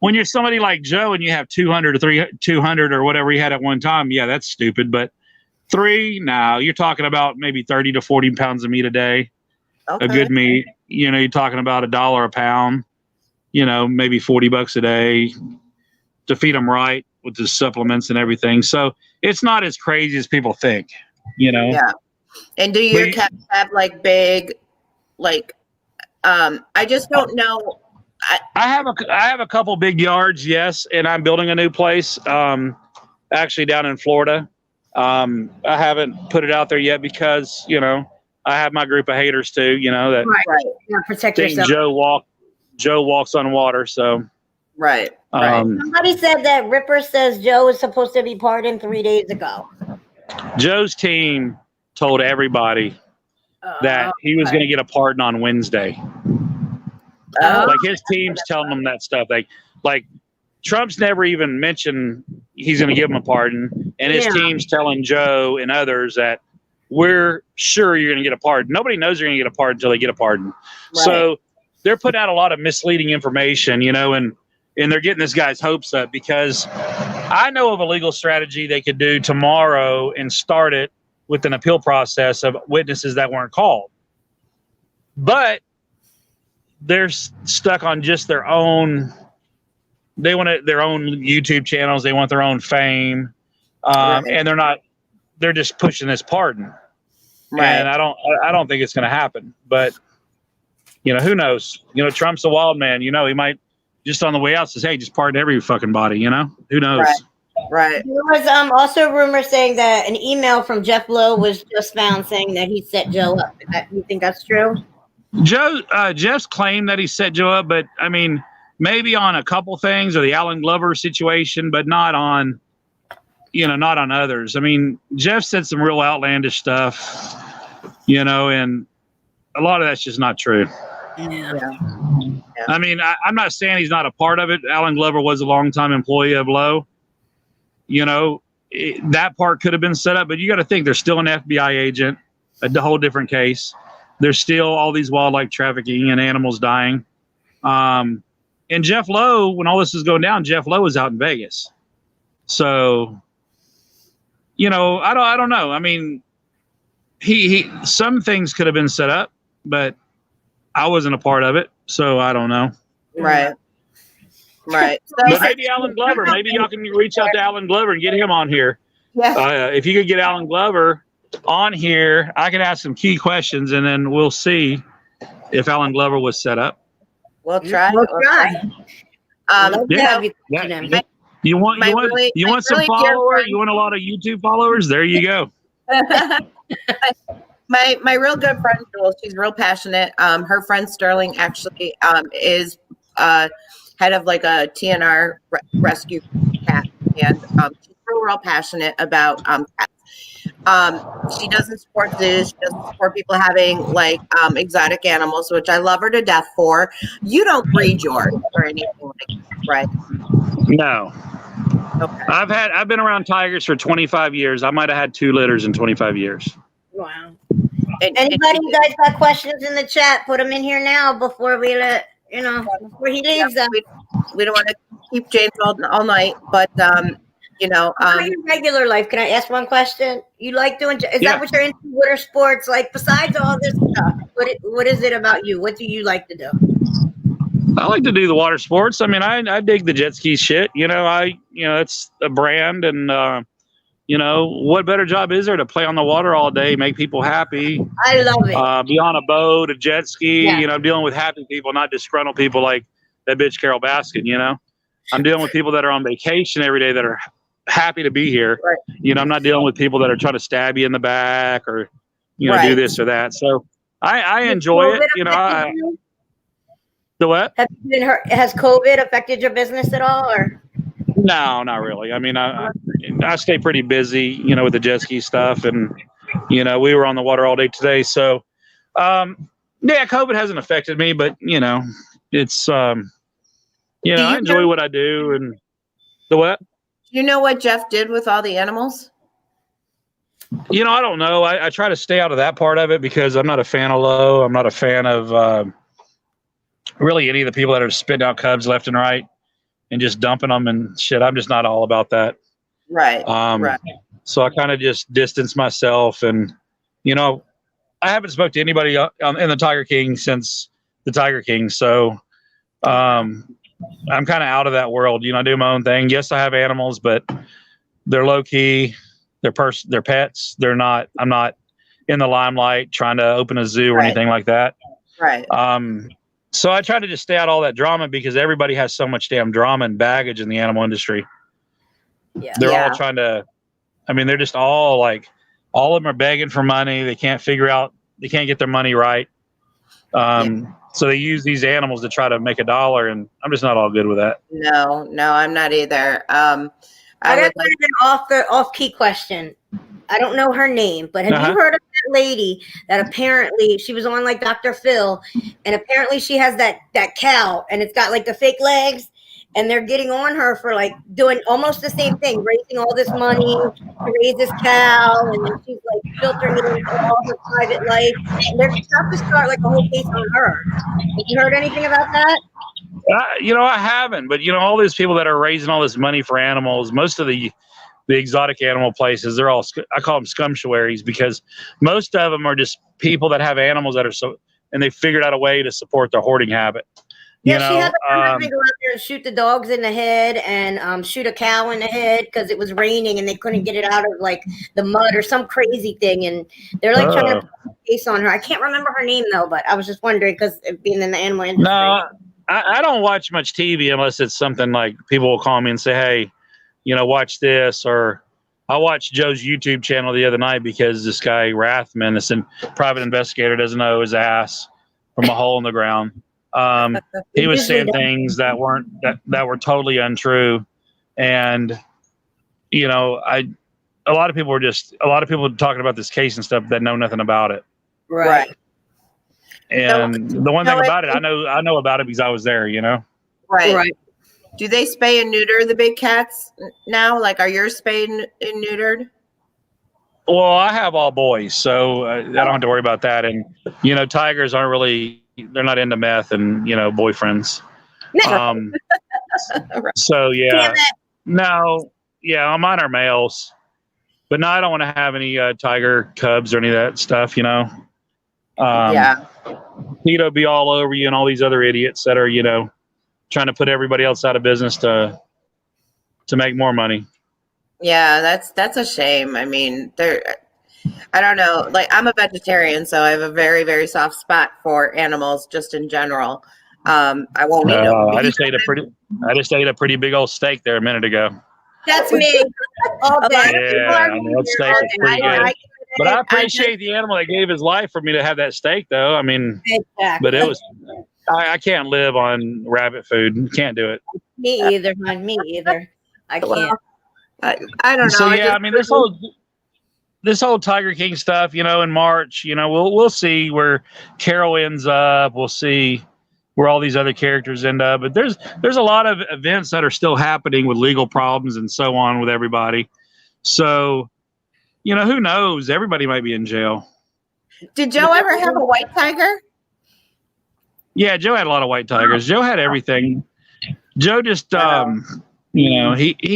when you're somebody like Joe and you have 200 or 200 or whatever he had at one time, yeah, that's stupid. But 3, no, you're talking about maybe 30 to 40 pounds of meat a day, a good meat. You know, you're talking about $1 a pound. You know, maybe $40 a day to feed them right with the supplements and everything. So it's not as crazy as people think. You know. Yeah. And do your cats have like big, like? I just don't know. I have a couple big yards, yes, and I'm building a new place, actually down in Florida. I haven't put it out there yet because, you know, I have my group of haters too, you know, that right. Yeah, protect yourself. Joe walks on water, so right. Somebody said that Ripper says Joe is supposed to be pardoned 3 days ago. Joe's team told everybody that he was going to get a pardon on Wednesday. Like his team's telling him that stuff. Like Trump's never even mentioned he's going to give him a pardon, and his team's telling Joe and others that we're sure you're going to get a pardon. Nobody knows you're going to get a pardon until they get a pardon. Right. So they're putting out a lot of misleading information, you know, and they're getting this guy's hopes up, because I know of a legal strategy they could do tomorrow and start it with an appeal process of witnesses that weren't called. But they're stuck on just their own. They want their own YouTube channels. They want their own fame, and they're just pushing this pardon. Right. And I don't think it's going to happen. But you know, who knows? You know, Trump's a wild man. You know, he might just on the way out says, "Hey, just pardon every fucking body." You know, who knows? Right. There was also rumors saying that an email from Jeff Lowe was just found saying that he set Joe up. You think that's true? Jeff's claimed that he set Joe up, but I mean, maybe on a couple things, or the Alan Glover situation, but not on others. I mean, Jeff said some real outlandish stuff, you know, and a lot of that's just not true. Yeah. I mean, I'm not saying he's not a part of it. Alan Glover was a longtime employee of Lowe. You know, that part could have been set up, but you got to think there's still an FBI agent, a whole different case. There's still all these wildlife trafficking and animals dying. And Jeff Lowe, when all this is going down, Jeff Lowe was out in Vegas. So, you know, I don't know. I mean, he some things could have been set up, but I wasn't a part of it, so I don't know. Right. But maybe Alan Glover. Maybe y'all can reach out to Alan Glover and get him on here. Yeah. If you could get Alan Glover on here, I can ask some key questions, and then we'll see if Alan Glover was set up. We'll try. You want some followers? You want a lot of YouTube followers? There you go. My real good friend Joel, she's real passionate. Her friend Sterling actually is head of like a TNR rescue cat, and she's real passionate about cats. She doesn't support zoos. She doesn't support people having like exotic animals, which I love her to death for. You don't breed yours or anything like that, right? No. Okay. I've been around tigers for 25 years. I might have had 2 litters in 25 years. Wow. Anybody guys got questions in the chat? Put them in here now before we before he leaves. We don't want to keep James all night, but your regular life. Can I ask one question? You like doing? Is that what you're into? Water sports? Like besides all this stuff, what is it about you? What do you like to do? I like to do the water sports. I mean, I dig the jet ski shit. It's a brand, and what better job is there to play on the water all day, make people happy? I love it. Be on a boat, a jet ski. Yeah. Dealing with happy people, not disgruntled people like that bitch Carol Baskin. I'm dealing with people that are on vacation every day that are happy to be here. Right. I'm not dealing with people that are trying to stab you in the back or do this or that. So I enjoy it. The what? Has COVID affected your business at all, or? No, not really. I mean, I stay pretty busy, with the jet ski stuff, and we were on the water all day today. So, COVID hasn't affected me, but it's I enjoy what I do. And the what? You know what Jeff did with all the animals? I don't know. I try to stay out of that part of it because I'm not a fan of Lowe. I'm not a fan of really any of the people that are spitting out cubs left and right. and just dumping them and shit. I'm just not all about that. Right. Right. So I kind of just distanced myself, and I haven't spoke to anybody in the Tiger King since the Tiger King. So I'm kind of out of that world. I do my own thing. Yes, I have animals, but they're low key. They're pets. I'm not in the limelight trying to open a zoo or anything like that. Right. So I try to just stay out of all that drama, because everybody has so much damn drama and baggage in the animal industry. Yeah. They're all trying to, they're just all like, all of them are begging for money. They can't get their money right. So they use these animals to try to make a dollar, and I'm just not all good with that. No, I'm not either. I got an off-key question. I don't know her name, but have you heard of that lady that apparently she was on like Dr. Phil, and apparently she has that cow, and it's got like the fake legs, and they're getting on her for like doing almost the same thing, raising all this money to raise this cow, and then she's like filtering it into all her private life. And they're about to start like a whole case on her. Have you heard anything about that? I haven't, but all these people that are raising all this money for animals, most of the exotic animal places, they're all, I call them scumtuaries, because most of them are just people that have animals that are and they figured out a way to support their hoarding habit. Yeah, she had to go out there and shoot the dogs in the head and shoot a cow in the head because it was raining and they couldn't get it out of like the mud or some crazy thing. And they're like trying to put a case on her. I can't remember her name though, but I was just wondering because being in the animal industry. No, I don't watch much TV unless it's something like people will call me and say, hey, watch this. Or I watched Joe's YouTube channel the other night because this guy Rathman, this private investigator, doesn't know his ass from a hole in the ground. He was saying things that were totally untrue, and a lot of people were talking about this case and stuff that know nothing about it. Right. And the one thing about it, I know about it because I was there. Right. Do they spay and neuter the big cats now? Like, are yours spayed and neutered? Well, I have all boys, so I don't have to worry about that. And tigers aren't really. They're not into meth and boyfriends. So mine are males, but no, I don't want to have any tiger cubs or any of that stuff. Tito be all over you and all these other idiots that are trying to put everybody else out of business to make more money. Yeah, that's a shame. I don't know. Like, I'm a vegetarian, so I have a very, very soft spot for animals just in general. I won't eat them. I just ate a pretty big old steak there a minute ago. That's me. All day. Yeah, that steak is pretty good. But I appreciate the animal that gave his life for me to have that steak, though. Exactly. But it was. I can't live on rabbit food. Can't do it. Me either, hon. Me either. I can't. Well, I don't know. So yeah, this whole Tiger King stuff, in March, we'll see where Carol ends up. We'll see where all these other characters end up. But there's a lot of events that are still happening with legal problems and so on with everybody. So, who knows? Everybody might be in jail. Did Joe ever have a white tiger? Yeah, Joe had a lot of white tigers. Joe had everything. Joe just, he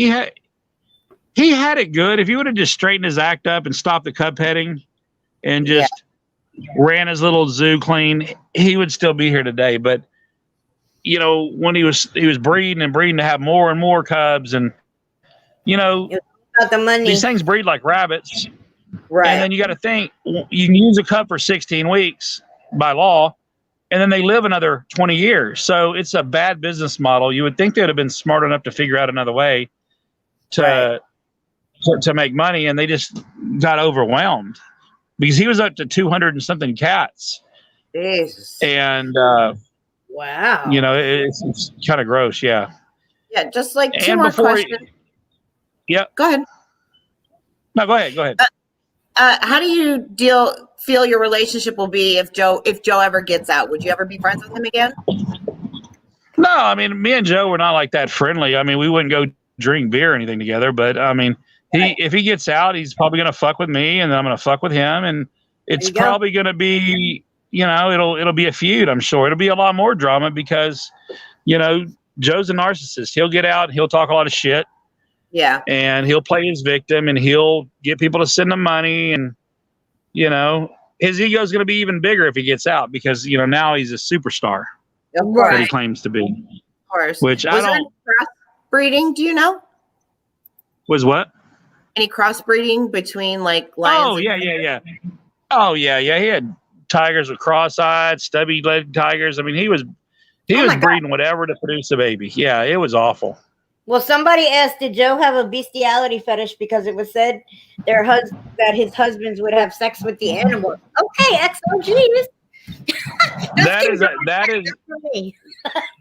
had it good. If he would have just straightened his act up and stopped the cub petting and just ran his little zoo clean, he would still be here today. But when he was breeding to have more and more cubs, and about the money. These things breed like rabbits, right? And then you got to think you can use a cub for 16 weeks by law, and then they live another 20 years. So it's a bad business model. You would think they would have been smart enough to figure out another way to make money, and they just got overwhelmed because he was up to 200 and something cats. Jesus. And wow, it's kind of gross. Yeah, just like two more questions. Go ahead. No, go ahead. How do you feel your relationship will be if Joe ever gets out? Would you ever be friends with him again? No, me and Joe were not like that friendly. We wouldn't go drink beer or anything together, but if he gets out, he's probably gonna fuck with me, and then I'm gonna fuck with him, and it's probably gonna be, it'll be a feud. I'm sure it'll be a lot more drama because, Joe's a narcissist. He'll get out and he'll talk a lot of shit. Yeah. And he'll play his victim and he'll get people to send him money. And, his ego is going to be even bigger if he gets out because, now he's a superstar that he claims to be. Of course. Which Was there any crossbreeding? Do you know? Was what? Any crossbreeding between like lions? Oh, yeah. Oh, yeah. He had tigers with cross-eyed, stubby-legged tigers. I mean, he was breeding whatever to produce a baby. Yeah, it was awful. Well, somebody asked, did Joe have a bestiality fetish because it was said that his husbands would have sex with the animals? Okay, XOGs.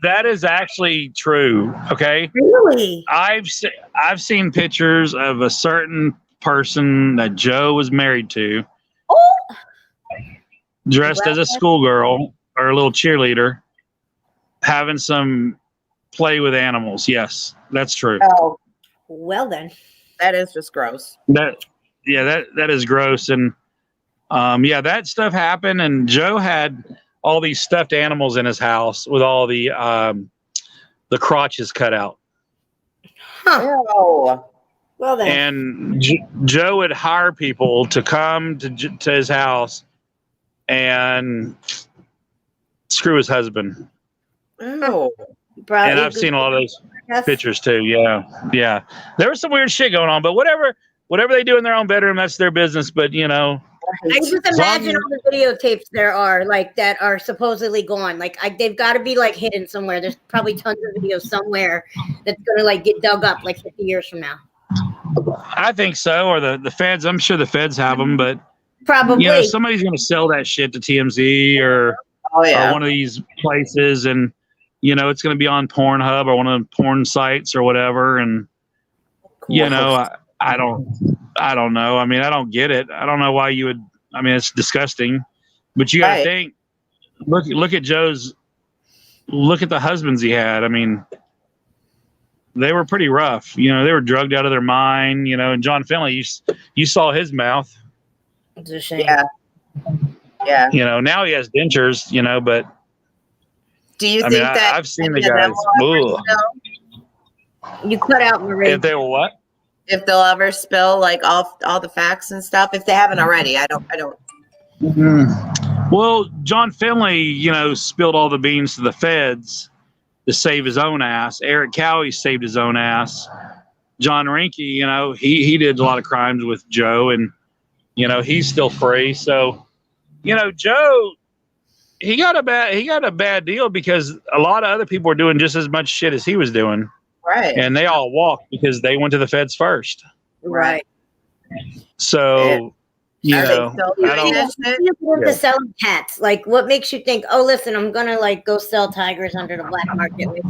That is actually true. Okay. Really? I've seen pictures of a certain person that Joe was married to, dressed as a schoolgirl or a little cheerleader, having some play with animals. Yes, that's true. Oh, well then, that is just gross. That is gross. And that stuff happened. And Joe had all these stuffed animals in his house with all the crotches cut out. Huh. Oh. Well then. And Joe would hire people to come to his house and screw his husband. Oh. And I've seen a lot of those pictures too. Yeah. There was some weird shit going on, but whatever they do in their own bedroom, that's their business. But I just imagine all the videotapes there are that are supposedly gone. They've got to be hidden somewhere. There's probably tons of videos somewhere that's gonna get dug up 50 years from now. I think so. Or the feds. I'm sure the feds have them, but probably somebody's gonna sell that shit to TMZ or one of these places, and it's going to be on Pornhub or one of the porn sites or whatever. And, I don't know. I mean, I don't get it. I don't know why you would. I mean, it's disgusting, but you got to think, look at look at the husbands he had. I mean, they were pretty rough. They were drugged out of their mind, and John Finley, you saw his mouth. It's a shame. Yeah. Now he has dentures, but. Do you think that I've seen the guys? You cut out Marie. If they were what? If they'll ever spill all the facts and stuff, if they haven't already, I don't. Mm-hmm. Well, John Finley, spilled all the beans to the feds to save his own ass. Eric Cowie saved his own ass. John Rinke, he did a lot of crimes with Joe, and he's still free. So, Joe. He got a bad deal because a lot of other people were doing just as much shit as he was doing. Right. And they all walked because they went to the feds first. Right. So, I don't to selling cats. What makes you think, oh, listen, I'm going to go sell tigers under the black market? We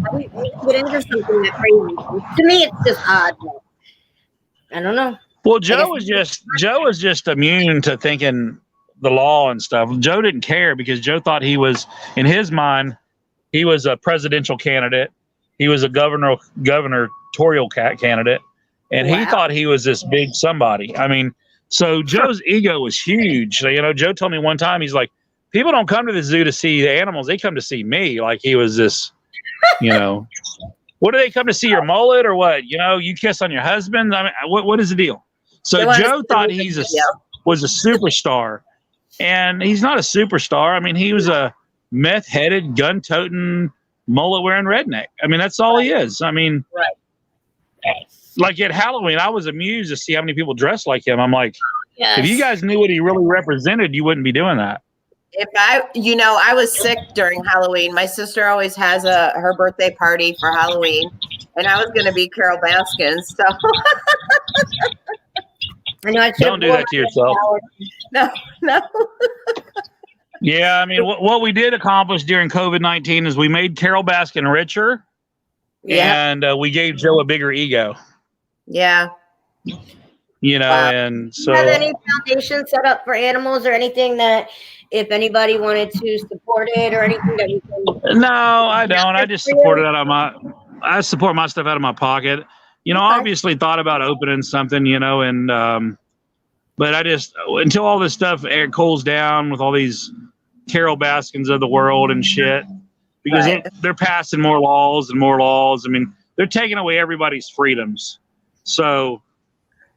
get into something that crazy. To me, it's just odd. I don't know. Well, Joe was just immune to thinking the law and stuff. Joe didn't care because Joe thought he was, in his mind, he was a presidential candidate. He was a gubernatorial candidate, and he thought he was this big somebody. I mean, so Joe's ego was huge. So, Joe told me one time, he's like, people don't come to the zoo to see the animals. They come to see me. Like he was this, what do they come to see, your mullet or what? You kiss on your husband. I mean, what is the deal? So Joe thought was a superstar. And he's not a superstar. I mean, he was a meth-headed, gun-toting, mullet-wearing redneck. I mean, that's all he is. I mean, at Halloween, I was amused to see how many people dressed like him. I'm like, if you guys knew what he really represented, you wouldn't be doing that. If I was sick during Halloween. My sister always has her birthday party for Halloween, and I was going to be Carol Baskin. So. Don't do that to yourself. No. Yeah, I mean, what we did accomplish during COVID-19 is we made Carol Baskin richer, and we gave Joe a bigger ego. Yeah. And so. Do you have any foundation set up for animals or anything that if anybody wanted to support it or anything that you can? No, I don't. I just support it I support my stuff out of my pocket. Obviously thought about opening something, and but I just, until all this stuff cools down with all these Carol Baskins of the world and shit, because they're passing more laws and more laws. I mean, they're taking away everybody's freedoms. So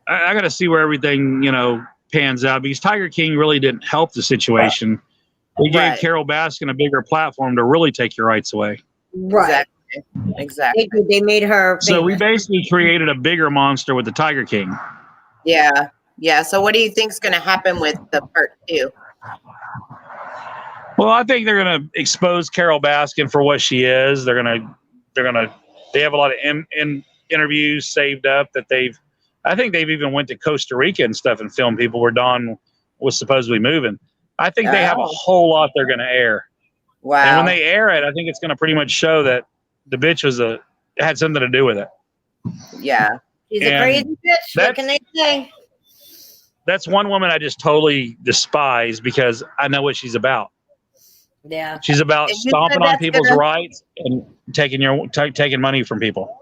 I got to see where everything, pans out, because Tiger King really didn't help the situation. We gave Carol Baskin a bigger platform to really take your rights away. Right. Exactly. They made her famous. So we basically created a bigger monster with the Tiger King. Yeah. Yeah. So what do you think is going to happen with the part 2? Well, I think they're going to expose Carol Baskin for what she is. They have a lot of interviews saved up that I think they've even went to Costa Rica and stuff and filmed people where Dawn was supposedly moving. I think they have a whole lot they're going to air. Wow. And when they air it, I think it's going to pretty much show that the bitch had something to do with it. Yeah. She's a crazy bitch. What can they say? That's one woman I just totally despise, because I know what she's about. Yeah. She's about stomping on people's rights and taking money from people.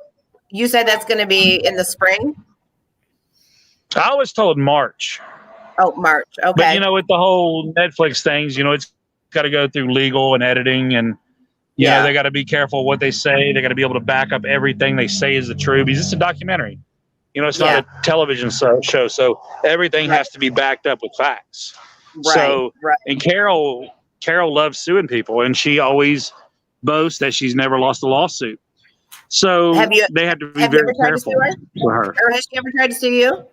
You said that's going to be in the spring? I was told March. Oh, March. Okay. But, with the whole Netflix things, it's got to go through legal and editing, and, you know, they got to be careful what they say. They got to be able to back up everything they say is the truth, because it's a documentary. It's not a television show. So everything has to be backed up with facts. And Carol loves suing people, and she always boasts that she's never lost a lawsuit. So they have to be very careful for her. Or has she ever tried to sue you?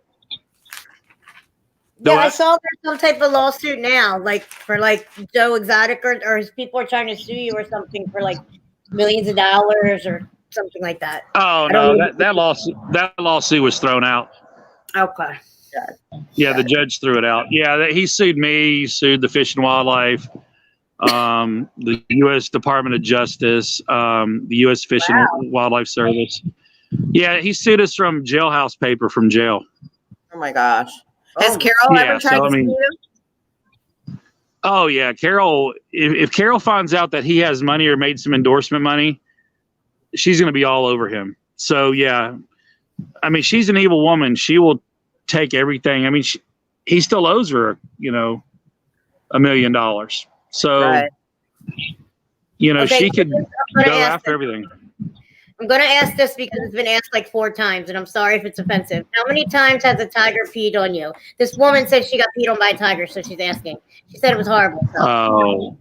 Yeah, I saw there's some type of lawsuit now, for Joe Exotic, or his people are trying to sue you or something for millions of dollars or something like that. Oh no, that lawsuit was thrown out. Okay. Yeah, the judge threw it out. Yeah, he sued me. He sued the Fish and Wildlife, the U.S. Department of Justice, the U.S. Fish and Wildlife Service. Yeah, he sued us from jailhouse paper from jail. Oh my gosh. Has Carol ever tried to sue you? Oh yeah, Carol. If Carol finds out that he has money or made some endorsement money, she's going to be all over him. So yeah, I mean, she's an evil woman. She will take everything. I mean, he still owes her, $1 million. So, she could go after everything. I'm going to ask this because it's been asked 4 times, and I'm sorry if it's offensive. How many times has a tiger peed on you? This woman said she got peed on by a tiger, so she's asking. She said it was horrible. So. Oh.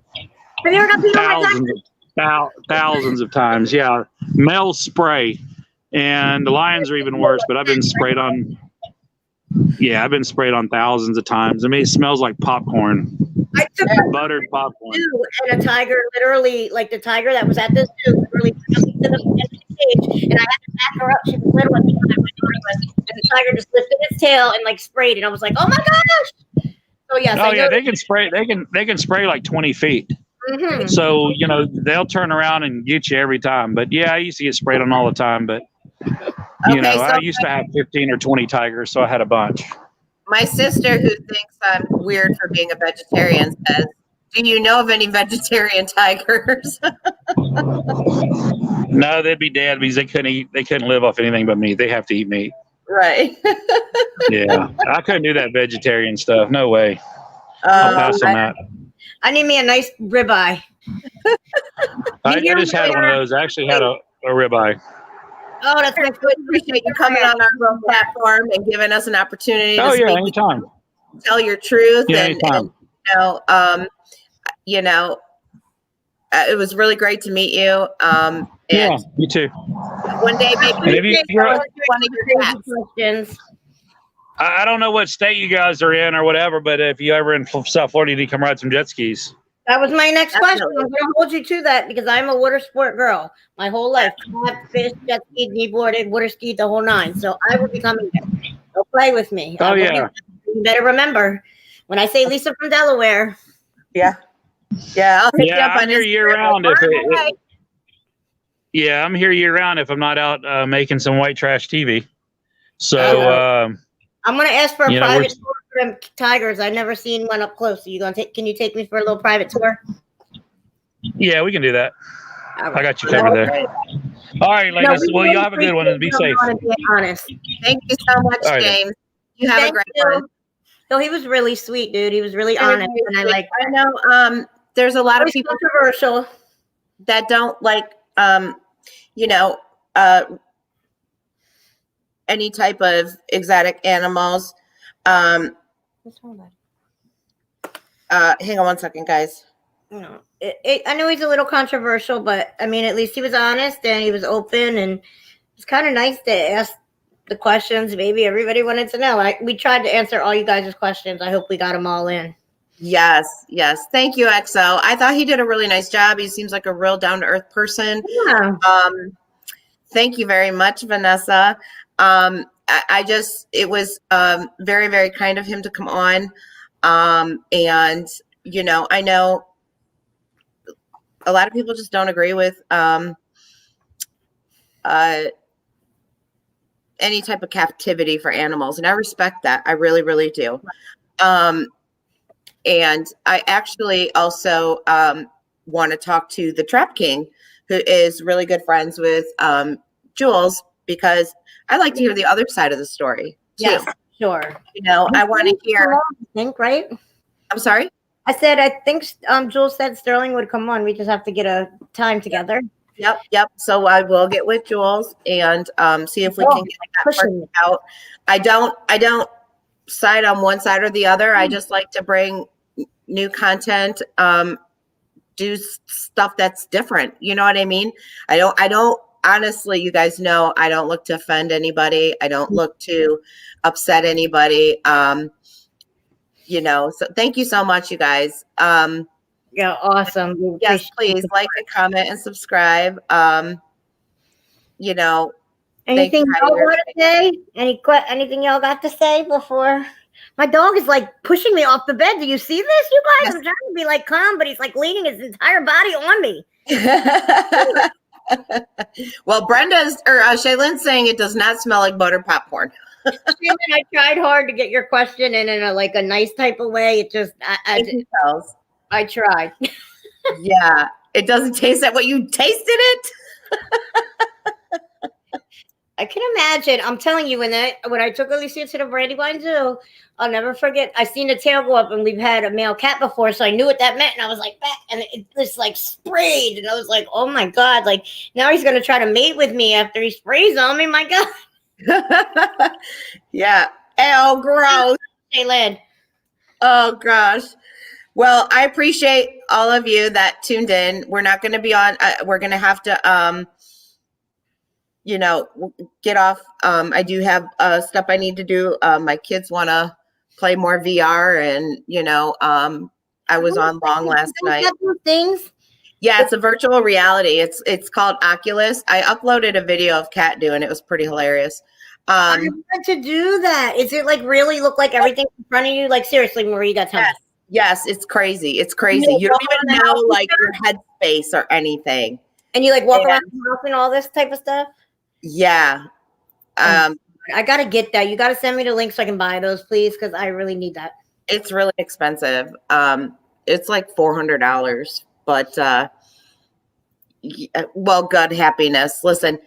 Have you ever got peed on by a tiger? Thousands of times. Yeah. Male spray. And the lions are even worse, but I've been sprayed on. Yeah, I've been sprayed on thousands of times. I mean, it smells like popcorn. I took buttered popcorn. And a tiger literally, the tiger that was at this zoo, literally took me to the cage, and I had to back her up. She was little at the time, and the tiger just lifted its tail and sprayed, and I was like, "Oh my gosh!" So yes. Oh yeah, they can spray. They can spray 20 feet. Mm-hmm. So they'll turn around and get you every time. But yeah, I used to get sprayed on all the time. But I used to have 15 or 20 tigers, so I had a bunch. My sister, who thinks I'm weird for being a vegetarian, says, "Do you know of any vegetarian tigers?" No, they'd be dead because they couldn't live off anything but meat. They have to eat meat. Right. Yeah, I couldn't do that vegetarian stuff. No way. I'll pass on that. I need me a nice ribeye. I just had one of those. I actually had a ribeye. Oh, that's nice. We appreciate you coming on our little platform and giving us an opportunity to speak, anytime. Tell your truth. Yeah, and it was really great to meet you. Yeah, you too. One day, maybe one of your questions. I don't know what state you guys are in or whatever, but if you ever in South Florida, you need to come ride some jet skis. That was my next question. I'm going to hold you to that because I'm a water sport girl my whole life. I've fished, jet skied, kneeboarded, water skied, the whole 9. So I will be coming there. Go play with me. Oh, yeah. You better remember when I say Lisa from Delaware. Yeah. Yeah. I'll pick you up I'm here year round. I'm here year round if I'm not out making some white trash TV. So I'm going to ask for a private tour for them tigers. I've never seen one up close. So can you take me for a little private tour? Yeah, we can do that. Right. I got you covered there. All right, ladies. Well, you have a good one and be safe. Honest. Thank you so much, James. You have a great one. No, he was really sweet, dude. He was really honest, and I know. There's a lot of people controversial. that don't like, you know, any type of exotic animals. Hang on one second, guys. No, I know he's a little controversial, but I mean, at least he was honest and he was open, and it's kind of nice to ask the questions. Maybe everybody wanted to know. We tried to answer all you guys' questions. I hope we got them all in. Yes. Thank you, XO. I thought he did a really nice job. He seems like a real down-to-earth person. Yeah. Thank you very much, Vanessa. It was very, very kind of him to come on. And, you know, I know a lot of people just don't agree with any type of captivity for animals. And I respect that. I really, really do. And I actually also want to talk to the Trap King, who is really good friends with Jules, because I like to hear the other side of the story too. Yes, sure. You know, I want to hear. I think, right? I'm sorry? I think Jules said Sterling would come on. We just have to get a time together. Yep. So I will get with Jules and see if we can get that part out. I don't side on one side or the other. I just like to bring new content, do stuff that's different. You know what I mean? I don't honestly, you guys know, I don't look to offend anybody. I don't look to upset anybody. You know, so thank you so much, you guys. Yeah, awesome. Yes, please like and comment and subscribe. You know, anything y'all want to say? Anything y'all got to say before? My dog is like pushing me off the bed. Do you see this, you guys? Yes. I'm trying to be like calm, but he's like leaning his entire body on me. Well, Shaylin's saying it does not smell like buttered popcorn. Shaylin, I tried hard to get your question in a nice type of way. It just, I tried. Yeah, it doesn't taste like what you tasted it. I can imagine. I'm telling you, when I took Alicia to the Brandywine Zoo, I'll never forget. I seen the tail go up, and we've had a male cat before, so I knew what that meant. And I was like, that, and it just like sprayed, and I was like, oh my god! Like now he's gonna try to mate with me after he sprays on me. My god. Yeah. Oh, gross. Shaylin. Oh gosh. Well, I appreciate all of you that tuned in. We're not going to be on. We're going to have to. You know, get off. I do have stuff I need to do. My kids want to play more VR, and you know, I was on long last night. Things. Yeah, it's a virtual reality. It's called Oculus. I uploaded a video of Kat doing it. It was pretty hilarious. I want to do that. Is it like really look like everything in front of you? Like seriously, Marie, that's how. Yes, it's crazy. It's crazy. You don't even know like your headspace or anything. And you like walk around the house and all this type of stuff. Yeah. I gotta get that. You gotta send me the link so I can buy those, please, because I really need that. It's really expensive. It's like $400, but well, good happiness. Listen,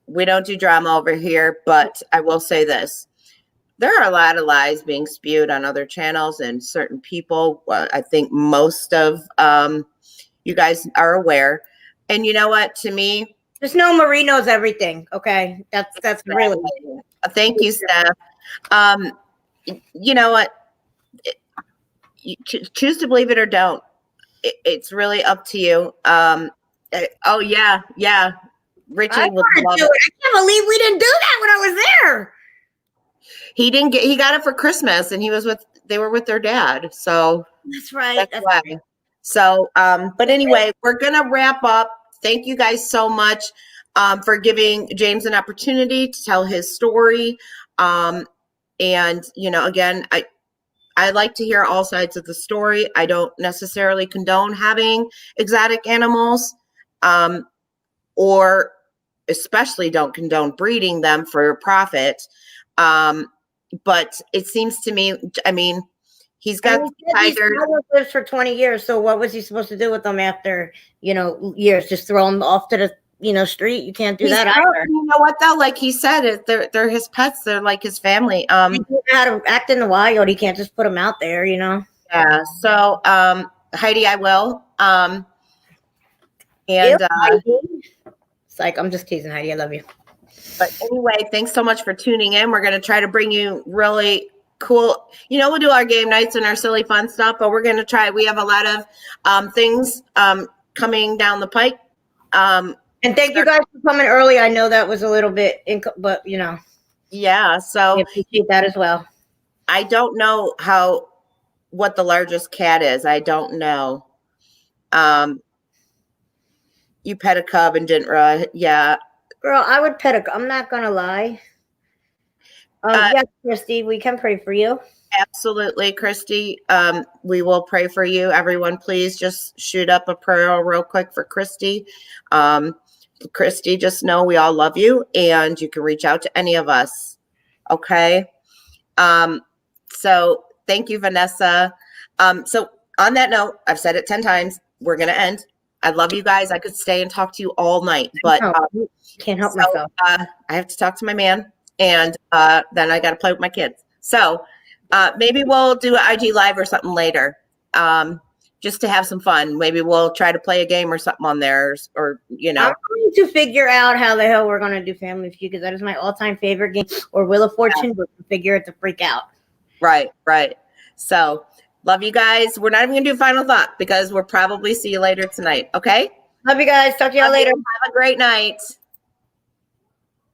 we don't do drama over here, but I will say this. There are a lot of lies being spewed on other channels and certain people. I think most of you guys are aware. And you know what? To me, just know Marie knows everything. Okay, that's really. Thank you, Steph. You know what? Choose to believe it or don't. It's really up to you. Oh yeah. Richie would love it. I can't believe we didn't do that when I was there. He got it for Christmas, and they were with their dad. So that's right. That's why. Right. So, but anyway, we're gonna wrap up. Thank you guys so much for giving James an opportunity to tell his story. And you know, again, I like to hear all sides of the story. I don't necessarily condone having exotic animals, or especially don't condone breeding them for profit. But it seems to me, I mean, he's got tigers. He lived for 20 years. So what was he supposed to do with them after, years? Just throw them off to the, street? You can't do that either. You know what though? Like he said, they're his pets. They're like his family. He doesn't know how to act in the wild. He can't just put them out there, Yeah. So, Heidi, I will. And it's like, I'm just teasing, Heidi. I love you. but anyway, thanks so much for tuning in. We're going to try to bring you really cool. We'll do our game nights and our silly fun stuff, but we're going to try. We have a lot of things coming down the pike. And thank you guys for coming early. I know that was a little bit, but yeah. So we appreciate that as well. I don't know what the largest cat is. I don't know. You pet a cub and didn't yeah. Girl, I would pet a. I'm not gonna lie. Yes, Christy, we can pray for you. Absolutely, Christy. We will pray for you. Everyone, please just shoot up a prayer real quick for Christy. Christy, just know we all love you, and you can reach out to any of us. Okay. So thank you, Vanessa. So on that note, I've said it 10 times. We're gonna end. I love you guys. I could stay and talk to you all night, but can't help myself. I have to talk to my man, and then I got to play with my kids. So maybe we'll do an IG live or something later, just to have some fun. Maybe we'll try to play a game or something on there, or I'm going to figure out how the hell we're going to do Family Feud, because that is my all-time favorite game. Or Wheel of Fortune, but figure it to freak out. Right. So. Love you guys. We're not even going to do final thought because we'll probably see you later tonight. Okay? Love you guys. Talk to y'all later. Have a great night.